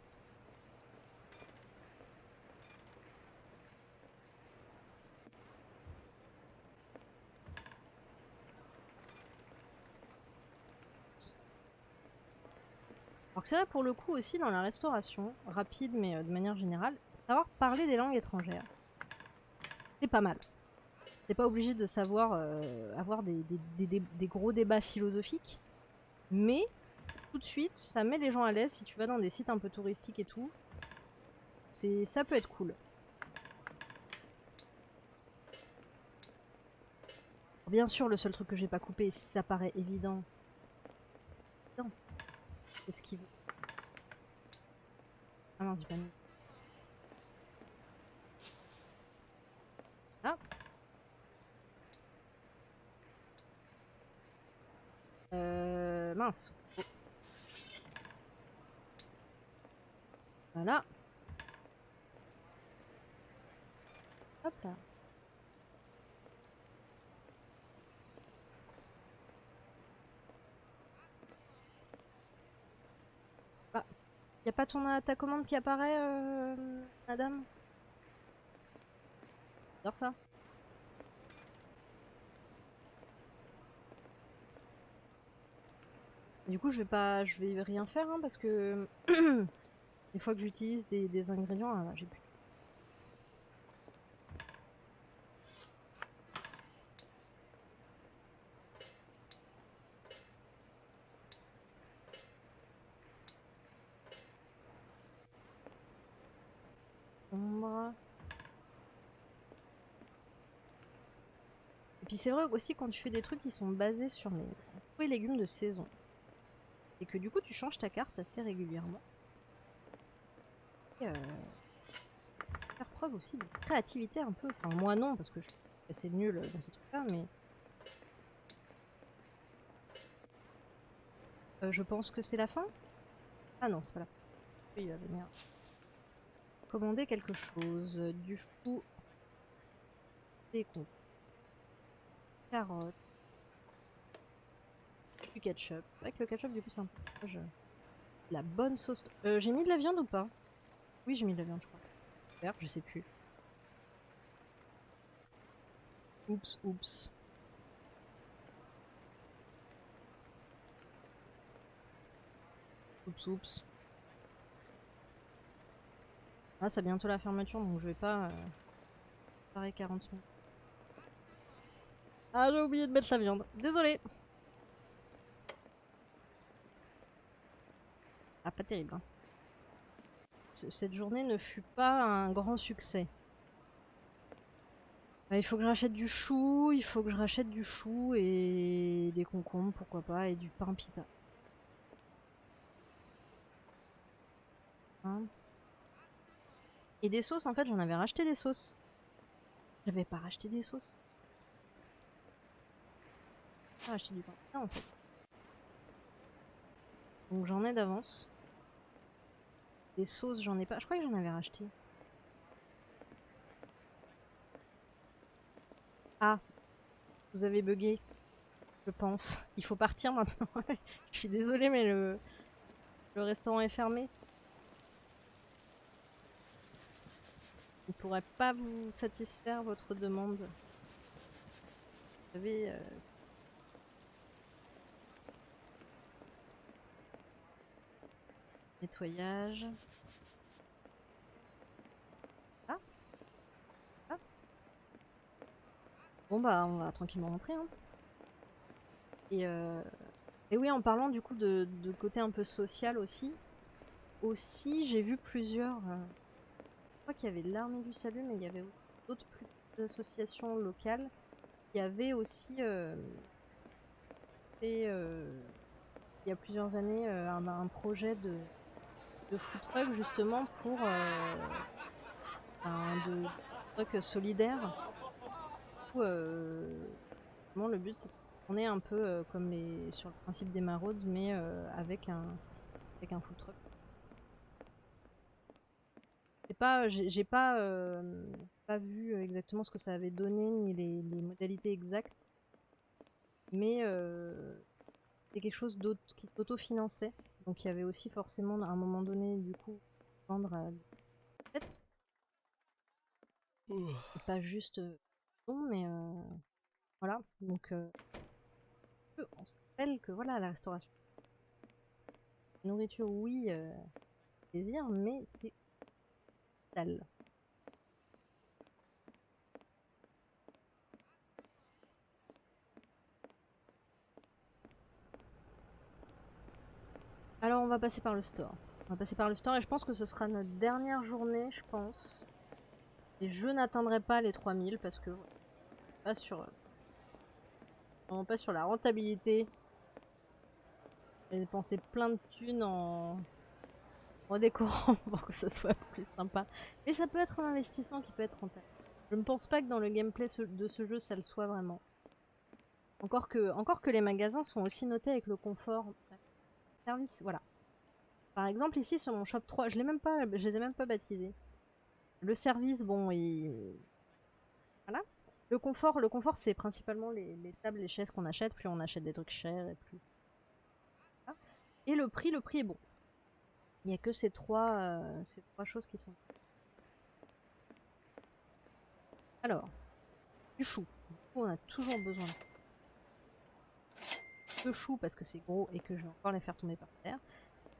[SPEAKER 1] Alors que c'est vrai pour le coup aussi dans la restauration, rapide mais de manière générale, savoir parler des langues étrangères, c'est pas mal. T'es pas obligé de savoir avoir des gros débats philosophiques, mais tout de suite, ça met les gens à l'aise si tu vas dans des sites un peu touristiques et tout. Ça peut être cool. Bien sûr, le seul truc que j'ai pas coupé, ça paraît évident. Non. Qu'est-ce qu'il veut? Ah non, j'ai pas mis. Ah. Mince. Oh. Voilà. Hop là. Ah. Y a pas ta commande qui apparaît, madame? J'adore ça. Du coup, je vais rien faire hein, parce que des fois que j'utilise des ingrédients, j'ai plus. puis c'est vrai aussi quand tu fais des trucs qui sont basés sur les fruits et légumes de saison, et que du coup tu changes ta carte assez régulièrement. Et faire preuve aussi de créativité un peu. Enfin moi non, parce que je suis assez nulle dans ces trucs-là, mais je pense que c'est la fin. Ah non, c'est pas la fin. Oui, merde. Commander quelque chose. Du chou. Des concombres. Carottes. Du ketchup. C'est vrai que le ketchup, du coup, c'est un peu... La bonne sauce... j'ai mis de la viande ou pas? Oui, j'ai mis de la viande, je crois. Super, je sais plus. Oups, oups. Oups, oups. Ah, c'est bientôt la fermeture, donc je vais pas... parer 40 minutes. Ah, j'ai oublié de mettre la viande. Désolée. Ah, pas terrible. Hein. Cette journée ne fut pas un grand succès. Il faut que je rachète du chou, il faut que je rachète du chou et des concombres, pourquoi pas, et du pain pita. Hein. Et des sauces, en fait, j'en avais racheté des sauces. J'avais pas racheté des sauces. J'ai racheté du pain pita, en fait. Donc j'en ai d'avance. Des sauces, j'en ai pas. Je crois que j'en avais racheté. Ah, vous avez bugué, je pense. Il faut partir maintenant. Je suis désolée, mais le restaurant est fermé. Il ne pourrait pas vous satisfaire votre demande. Vous savez, nettoyage. Ah, ah. Bon bah on va tranquillement rentrer. Hein. Et oui, en parlant du coup de côté un peu social aussi j'ai vu plusieurs. Je crois qu'il y avait l'Armée du Salut, mais il y avait d'autres plus petites associations locales qui avaient aussi fait il y a plusieurs années un projet de food truck justement pour de truck solidaire. Où, le but c'est qu'on est un peu comme sur le principe des maraudes, mais avec un food truck. C'est pas, j'ai pas vu exactement ce que ça avait donné ni les modalités exactes, mais c'est quelque chose d'autre qui s'auto-finançait. Donc il y avait aussi forcément à un moment donné du coup vendre à tête, et pas juste bon, mais voilà. Donc on se rappelle que voilà la restauration, la nourriture oui, plaisir, mais c'est sale. Alors on va passer par le store. On va passer par le store et je pense que ce sera notre dernière journée, je pense. Et je n'atteindrai pas les 3000 parce que pas sur, vraiment pas sur la rentabilité. J'ai dépensé plein de thunes en décorant pour que ce soit plus sympa. Mais ça peut être un investissement qui peut être rentable. Je ne pense pas que dans le gameplay de ce jeu ça le soit vraiment. Encore que les magasins sont aussi notés avec le confort. Service, voilà. Par exemple ici sur mon shop 3, je les les ai même pas baptisés. Le service, bon, voilà. Le confort c'est principalement les tables, les chaises qu'on achète. Plus on achète des trucs chers et plus... Voilà. Et le prix est bon. Il n'y a que ces trois choses qui sont... Alors, du chou. Du coup, on a toujours besoin de chou parce que c'est gros et que je vais encore les faire tomber par terre.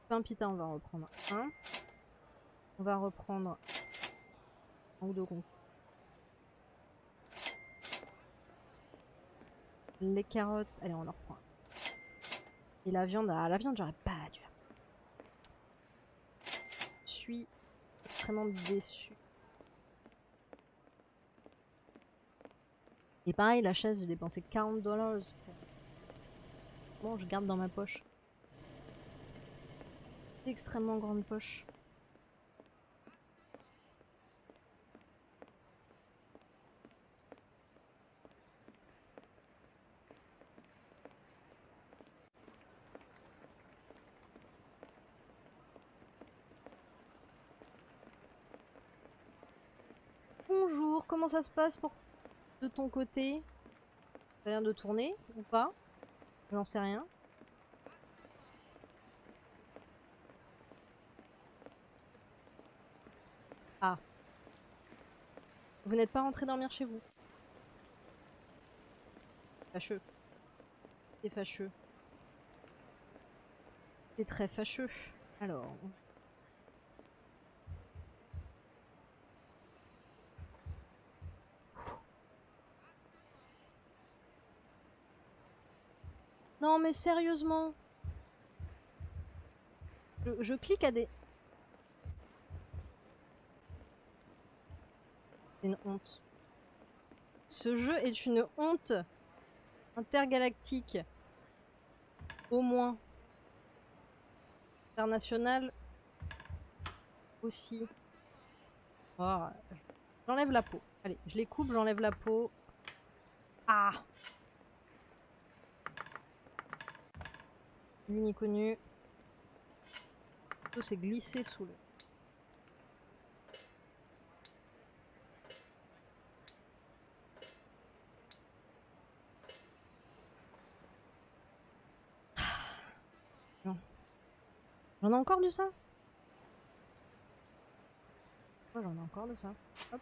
[SPEAKER 1] Pain pita, on va en reprendre un. On va reprendre un ou deux concombres. Les carottes, allez, on en reprend un. Et la viande, j'aurais pas dû. Je suis extrêmement déçue. Et pareil, la chaise, j'ai dépensé 40 $ pour... Bon, je garde dans ma poche. Extrêmement grande poche. Bonjour, comment ça se passe de ton côté? Ça vient de tourner ou pas? J'en sais rien. Ah. Vous n'êtes pas rentré dormir chez vous? Fâcheux. C'est fâcheux. C'est très fâcheux. Alors... Non mais sérieusement. Je clique à des... C'est une honte. Ce jeu est une honte intergalactique. Au moins. International aussi. Oh, j'enlève la peau. Allez, je les coupe, j'enlève la peau. Ah! Lui ni connu. Tout s'est glissé sous le... Non. J'en ai encore de ça? Oh, j'en ai encore de ça. Hop.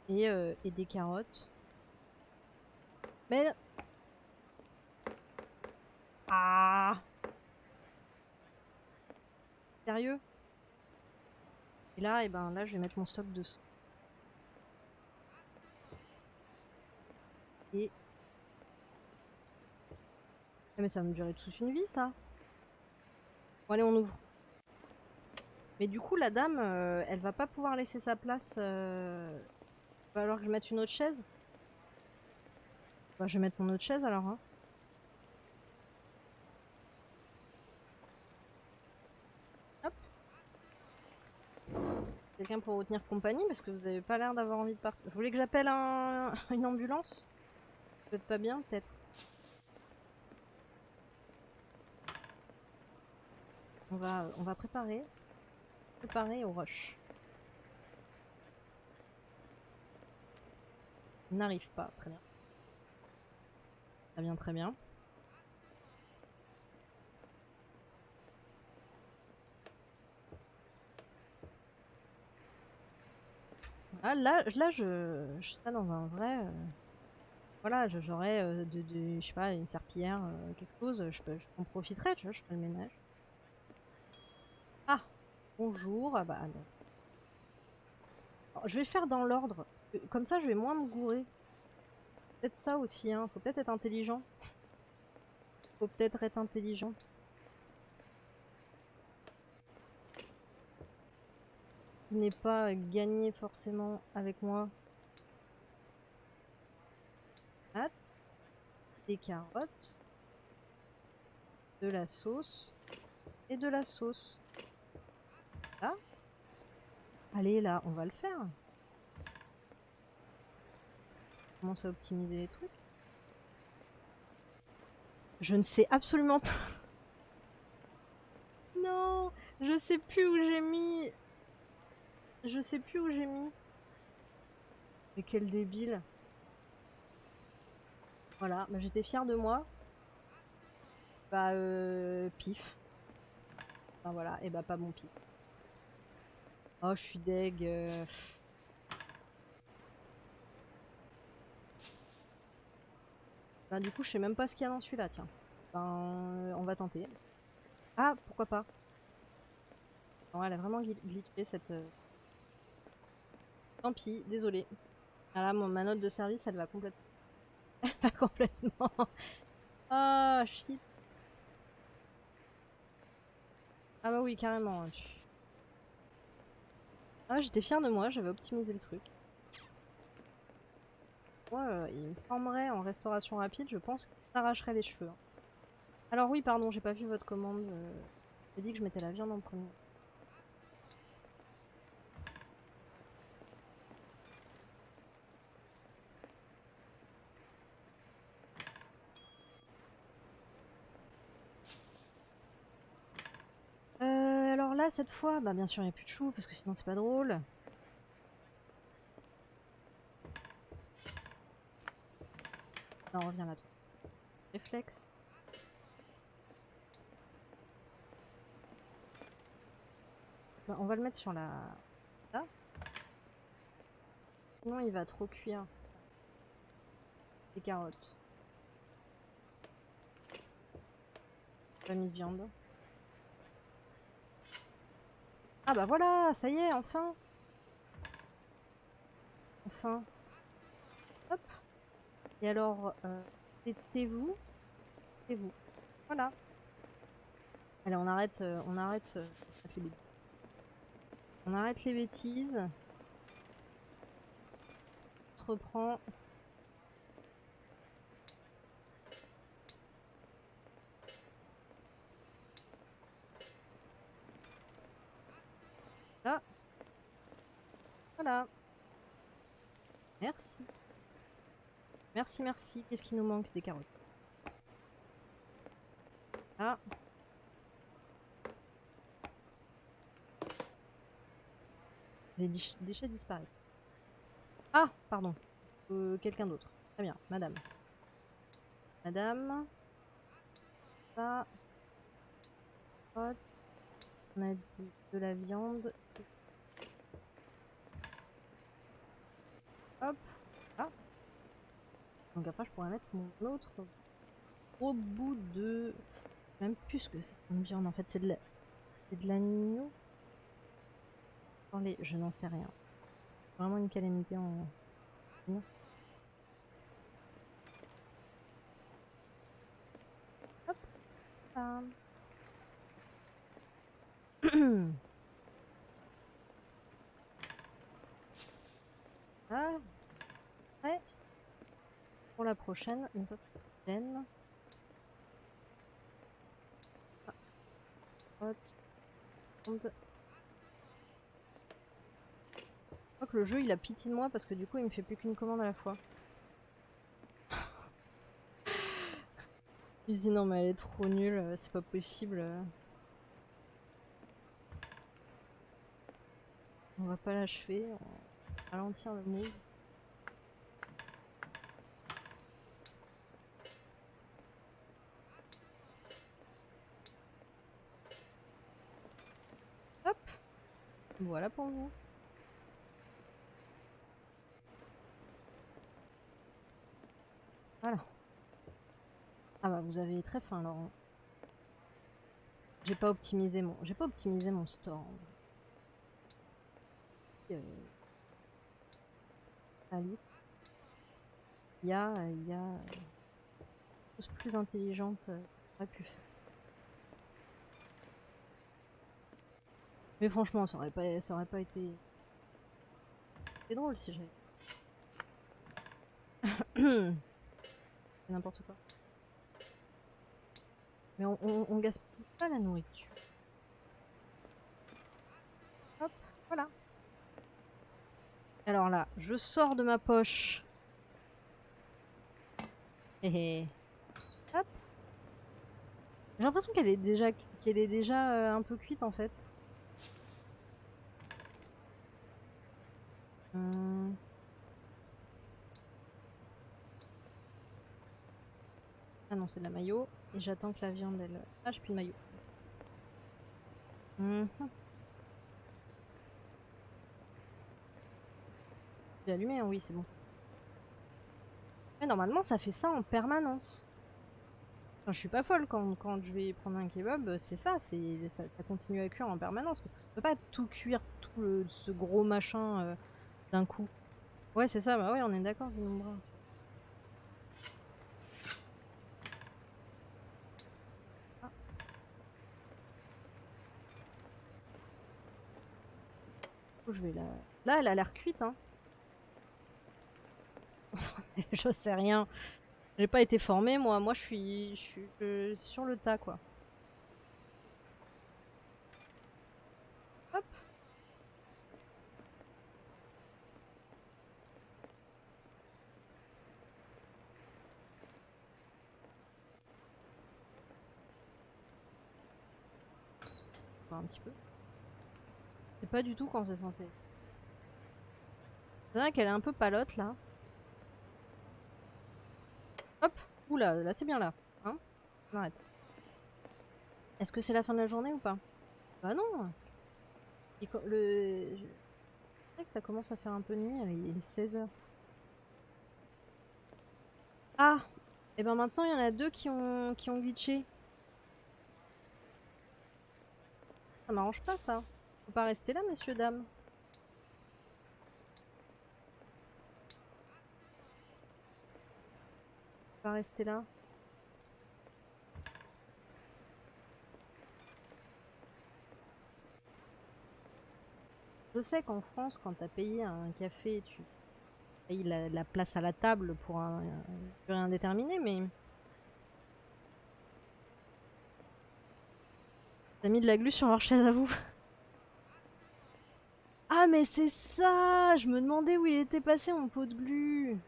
[SPEAKER 1] Et des carottes. Mais... Ah! Sérieux? Et là, et ben là, je vais mettre mon stock dessous. Et... Ah, mais ça va me durer toute une vie, ça. Bon, allez, on ouvre. Mais du coup, la dame, elle va pas pouvoir laisser sa place. Va falloir que je mette une autre chaise. Bah, je vais mettre mon autre chaise alors. Hein. Hop. Quelqu'un pour vous tenir compagnie parce que vous avez pas l'air d'avoir envie de partir. Vous voulez que j'appelle une ambulance? Vous êtes pas bien, peut-être? On va préparer. Préparer au rush. Il n'arrive pas, très bien. Très bien, très bien. Ah, là je serais dans un vrai... voilà, j'aurais je sais pas, une serpillière, quelque chose, j'en profiterais, tu vois, je ferais le ménage. Ah, bonjour, ah bah non. Alors, je vais faire dans l'ordre, parce que comme ça je vais moins me gourer. Peut-être ça aussi, hein, faut peut-être être intelligent. Faut peut-être être intelligent. Ce n'est pas gagné forcément avec moi. Hâte, des carottes, de la sauce et de la sauce. Là. Allez, là, on va le faire. On commence à optimiser les trucs. Je ne sais absolument pas. Non, je sais plus où j'ai mis. Je sais plus où j'ai mis. Mais quel débile. Voilà, bah, j'étais fière de moi. Bah, pif. Enfin voilà, et bah pas bon pif. Oh, je suis deg. Bah, du coup, je sais même pas ce qu'il y a dans celui-là, tiens. Ben, on va tenter. Ah, pourquoi pas. Non, elle a vraiment glitché cette... Tant pis, désolé. Ah là, ma note de service, elle va complètement... Elle va complètement... Ah, shit. Ah bah oui, carrément. Ah, j'étais fière de moi, j'avais optimisé le truc. Moi, il me formerait en restauration rapide, je pense qu'il s'arracherait les cheveux. Alors oui, pardon, j'ai pas vu votre commande. J'ai dit que je mettais la viande en premier. Alors là, cette fois, bah bien sûr, il n'y a plus de choux, parce que sinon c'est pas drôle. Non, on revient là. Réflexe. Bah, on va le mettre sur la... Là. Sinon, il va trop cuire. Les carottes. Pas mis de viande. Ah bah voilà, ça y est, enfin. Enfin. Hop. Et alors, tais-vous. Tais-vous. Voilà. Allez, on arrête, les bêtises. On arrête les bêtises. On se reprend. Là. Voilà. Merci. Merci, merci. Qu'est-ce qui nous manque? Des carottes. Ah. Les déchets disparaissent. Ah, pardon. Quelqu'un d'autre. Très bien, madame. Madame. Ça. Hot. On a dit de la viande. Hop. Ah. Donc après, je pourrais mettre mon autre gros bout de... Même plus que c'est une viande, en fait. C'est de l'agneau. Attendez, je n'en sais rien. Vraiment une calamité en... Hop. Ah. Ah. Ouais. Pour la prochaine. Mais ça, c'est la Hot. Je crois que le jeu il a pitié de moi parce que du coup il me fait plus qu'une commande à la fois. Il se dit non mais elle est trop nulle, c'est pas possible. On va pas l'achever, on va ralentir le move. Hop. Voilà pour vous. Voilà. Ah bah vous avez très faim Laurent. J'ai pas optimisé mon store. La liste. Il y a chose plus intelligente aurait pu faire. Mais franchement, ça aurait pas été drôle si j'avais. C'est n'importe quoi. Mais on gaspille pas la nourriture. Hop, voilà. Alors là, je sors de ma poche. Hop. J'ai l'impression qu'elle est déjà un peu cuite en fait. Ah non, c'est de la mayo. Et j'attends que la viande elle. Ah, j'ai plus de mayo. J'ai allumé, hein, oui, c'est bon ça. Mais normalement, ça fait ça en permanence. Enfin, je suis pas folle quand je vais prendre un kebab, c'est ça, ça continue à cuire en permanence parce que ça peut pas tout cuire, ce gros machin d'un coup. Ouais, c'est ça, bah ouais, on est d'accord, Zinombra. Ah. Je vais la... Là, elle a l'air cuite, hein. Je sais rien. J'ai pas été formée, moi. Moi, je suis sur le tas, quoi. Hop. Voir un petit peu. C'est pas du tout quand c'est censé. C'est vrai qu'elle est un peu palote, là. Hop. Oula, là, c'est bien, là. Hein? On arrête. Est-ce que c'est la fin de la journée ou pas? Bah non. C'est vrai que ça commence à faire un peu de nuit, il est 16 h. Ah! Et ben maintenant, il y en a deux qui ont glitché. Ça m'arrange pas, ça. Faut pas rester là, messieurs, dames. Faut pas rester là. Je sais qu'en France, quand t'as payé un café, tu payes la place à la table pour une durée indéterminée, mais... T'as mis de la glu sur leur chaise à vous. Ah, mais c'est ça! Je me demandais où il était passé, mon pot de glu.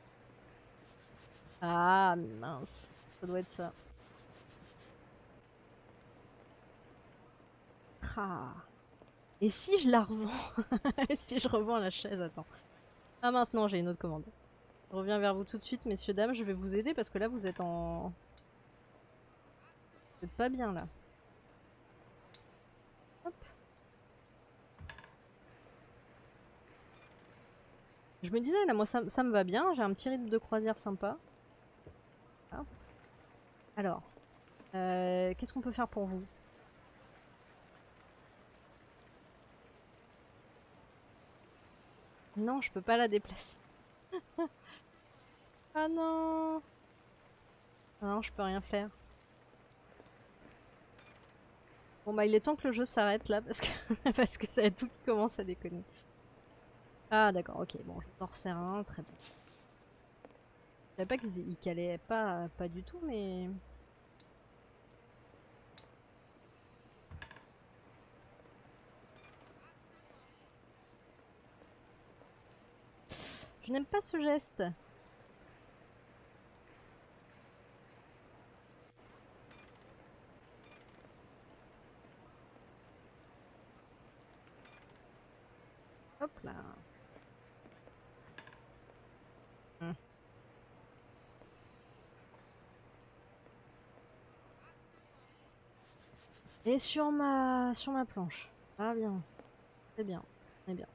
[SPEAKER 1] Ah, mince. Ça doit être ça. Ah. Et si je la revends? Et si je revends la chaise? Attends. Ah mince, non, j'ai une autre commande. Je reviens vers vous tout de suite, messieurs, dames. Je vais vous aider parce que là, vous êtes en... Vous êtes pas bien, là. Hop. Je me disais, là, moi, ça me va bien. J'ai un petit rythme de croisière sympa. Ah. Alors, qu'est-ce qu'on peut faire pour vous? Non, je peux pas la déplacer. Ah non! Ah non, je peux rien faire. Bon bah il est temps que le jeu s'arrête là parce que parce que ça a tout qui commence à déconner. Ah d'accord, ok, bon, je t'en resserre un, très bien. Je savais pas qu'ils calaient pas du tout, mais... Je n'aime pas ce geste. Hop là. Hmm. Et sur ma planche. Ah bien. C'est bien. C'est bien.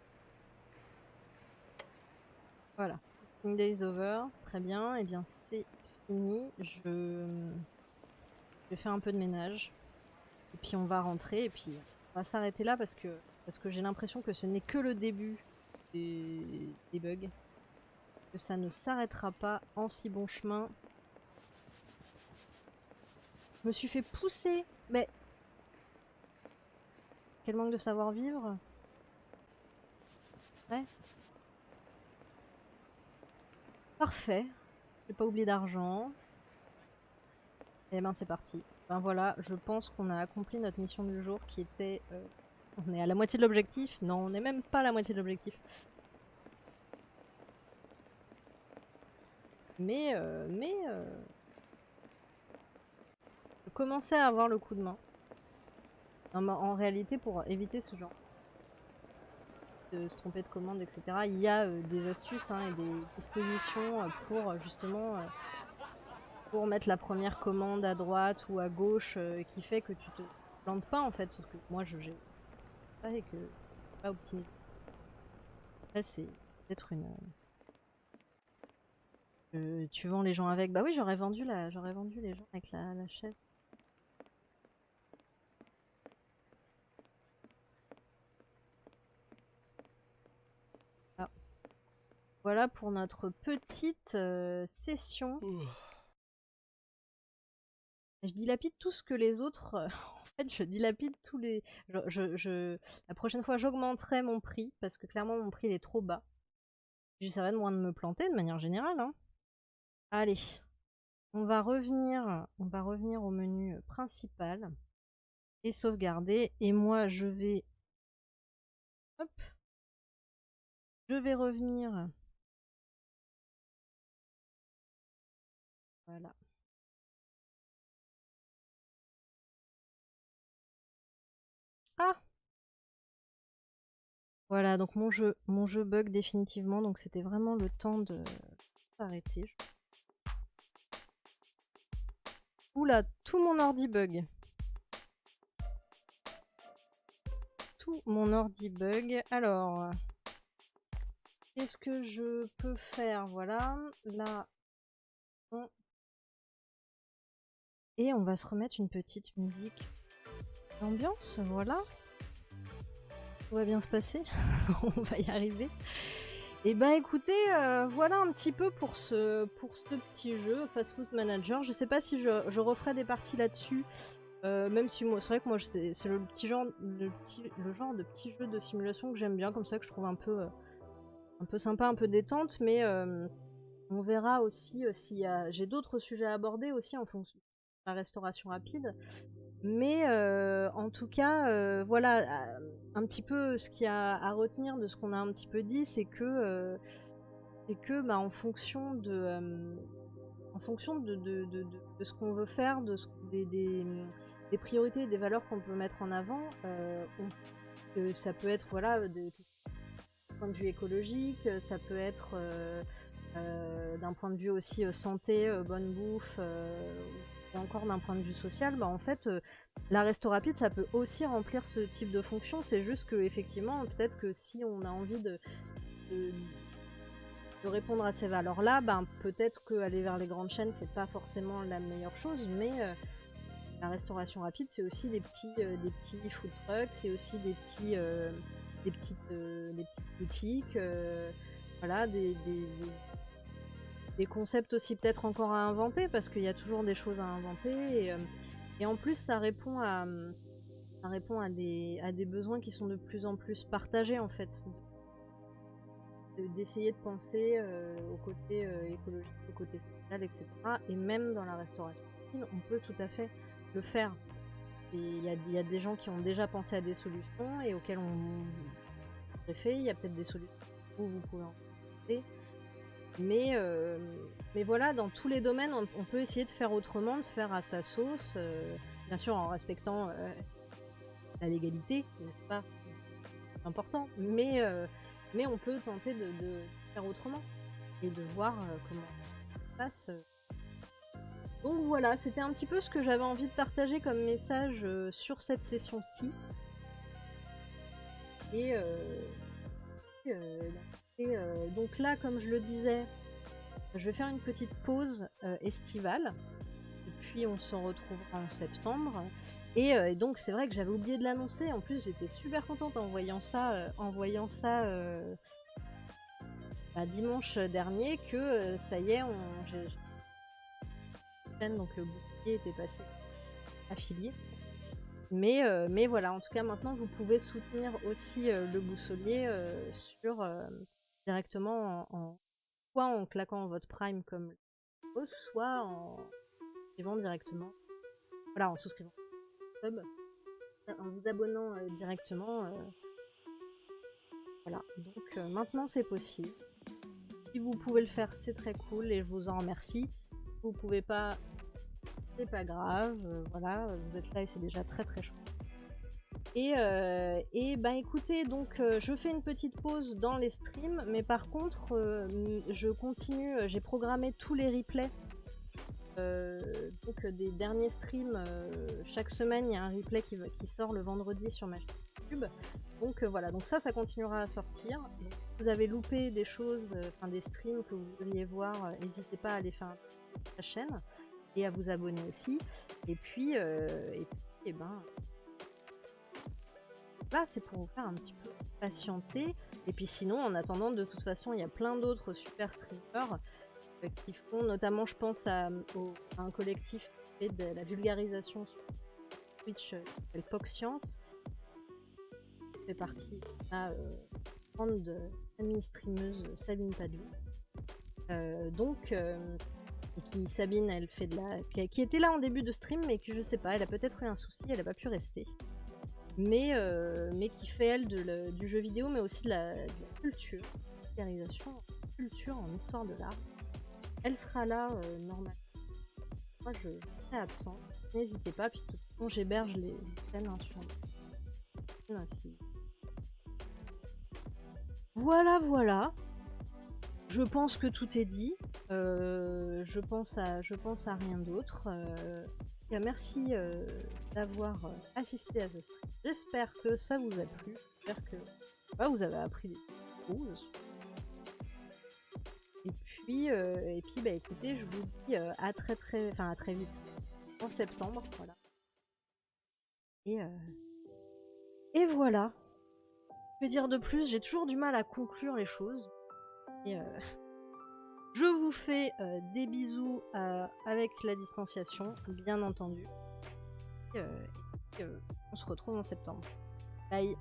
[SPEAKER 1] Voilà. Cooking day is over. Très bien. Et bien c'est fini. Je vais faire un peu de ménage. Et puis on va rentrer. Et puis on va s'arrêter là parce que j'ai l'impression que ce n'est que le début des bugs. Que ça ne s'arrêtera pas en si bon chemin. Je me suis fait pousser. Mais quel manque de savoir-vivre. Ouais. Parfait. J'ai pas oublié d'argent. Et ben c'est parti. Ben voilà, je pense qu'on a accompli notre mission du jour qui était... on est à la moitié de l'objectif. Non, on n'est même pas à la moitié de l'objectif. Je commençais à avoir le coup de main. En réalité, pour éviter ce genre de se tromper de commande, etc., il y a des astuces hein, et des dispositions pour justement... pour mettre la première commande à droite ou à gauche qui fait que tu te plantes pas en fait, sauf que moi j'ai pas et que pas optimisé. Après c'est peut-être une tu vends les gens avec. Bah oui, j'aurais vendu les gens avec la chaise. Ah. Voilà pour notre petite session. Je dilapide tout ce que les autres en fait, je dilapide tous les la prochaine fois j'augmenterai mon prix parce que clairement mon prix il est trop bas. Ça va de moins de me planter de manière générale hein. Allez, on va revenir au menu principal et sauvegarder. Et moi, hop, je vais revenir. Voilà. Ah, voilà. Donc mon jeu bug définitivement. Donc c'était vraiment le temps de s'arrêter. Oula, tout mon ordi bug. Tout mon ordi bug. Alors, qu'est-ce que je peux faire? Voilà, là. Et on va se remettre une petite musique d'ambiance, voilà. Tout va bien se passer, on va y arriver. Et ben écoutez, voilà un petit peu pour ce petit jeu Fast Food Manager. Je sais pas si je referai des parties là-dessus, même si moi, c'est vrai que moi c'est le genre de petit jeu de simulation que j'aime bien, comme ça, que je trouve un peu sympa, un peu détente, mais on verra aussi si j'ai d'autres sujets à aborder aussi en fonction de la restauration rapide. Mais en tout cas, voilà, un petit peu ce qu'il y a à retenir de ce qu'on a un petit peu dit, c'est que bah, en fonction de ce qu'on veut faire, des priorités, des valeurs qu'on peut mettre en avant, ça peut être voilà, d'un point de vue écologique, ça peut être d'un point de vue aussi santé, bonne bouffe, ou encore d'un point de vue social, bah en fait, la resto rapide, ça peut aussi remplir ce type de fonction. C'est juste que effectivement, peut-être que si on a envie de, de répondre à ces valeurs-là, ben peut-être qu'aller vers les grandes chaînes, c'est pas forcément la meilleure chose, mais la restauration rapide, c'est aussi des petits food trucks, c'est aussi des petites boutiques, voilà, des concepts aussi peut-être encore à inventer, parce qu'il y a toujours des choses à inventer. Et en plus, ça répond à des besoins qui sont de plus en plus partagés, en fait. D'essayer de penser au côté écologique, au côté social, etc. Et même dans la restauration, on peut tout à fait le faire. Et il y a des gens qui ont déjà pensé à des solutions et auxquelles on fait. Il y a peut-être des solutions où vous pouvez en penser. Mais voilà, dans tous les domaines, on peut essayer de faire autrement, de faire à sa sauce, bien sûr en respectant la légalité, c'est pas important, mais on peut tenter de faire autrement et de voir comment ça se passe. Donc voilà, c'était un petit peu ce que j'avais envie de partager comme message sur cette session-ci. Et, donc là, comme je le disais, je vais faire une petite pause estivale. Et puis on se retrouvera en septembre. Et donc c'est vrai que j'avais oublié de l'annoncer. En plus, j'étais super contente en voyant ça, dimanche dernier, que ça y est, donc le bouclier était passé affilié. Mais voilà, en tout cas maintenant vous pouvez soutenir aussi le boussolier directement soit en claquant votre Prime comme soit en souscrivant directement. Voilà, en souscrivant sub, en vous abonnant directement. Voilà, donc maintenant c'est possible. Si vous pouvez le faire, c'est très cool et je vous en remercie. Si vous pouvez pas, c'est pas grave. Voilà, vous êtes là et c'est déjà très très chouette. Et bah écoutez, donc je fais une petite pause dans les streams, mais par contre, je continue, j'ai programmé tous les replays donc des derniers streams. Chaque semaine, il y a un replay qui sort le vendredi sur ma chaîne YouTube. Donc voilà, donc ça continuera à sortir. Donc, si vous avez loupé des choses, des streams que vous vouliez voir, n'hésitez pas à aller faire un tour sur la chaîne et à vous abonner aussi. Et puis ben là, c'est pour vous faire un petit peu patienter. Et puis sinon, en attendant, de toute façon, il y a plein d'autres super streamers qui font, notamment, je pense à un collectif qui fait de la vulgarisation sur Twitch, qui s'appelle POC Science. Fait partie de la grande amie streameuse Sabine Padou. Donc qui Sabine, elle fait de la qui était là en début de stream, mais que je sais pas, elle a peut-être eu un souci, elle a pas pu rester. Mais qui fait elle du jeu vidéo, mais aussi de la culture, vulgarisation, culture en histoire de l'art. Elle sera là normalement. Moi je serai absent. N'hésitez pas, puis de toute façon j'héberge les scènes hein, sur aussi. Voilà, voilà. Je pense que tout est dit. Je pense à rien d'autre. Merci d'avoir assisté à ce stream. J'espère que ça vous a plu. J'espère que vous avez appris des choses. Et puis bah, écoutez, je vous dis à très vite. En septembre, voilà. Et voilà. Que dire de plus? J'ai toujours du mal à conclure les choses. Et je vous fais des bisous avec la distanciation, bien entendu. Et on se retrouve en septembre. Bye.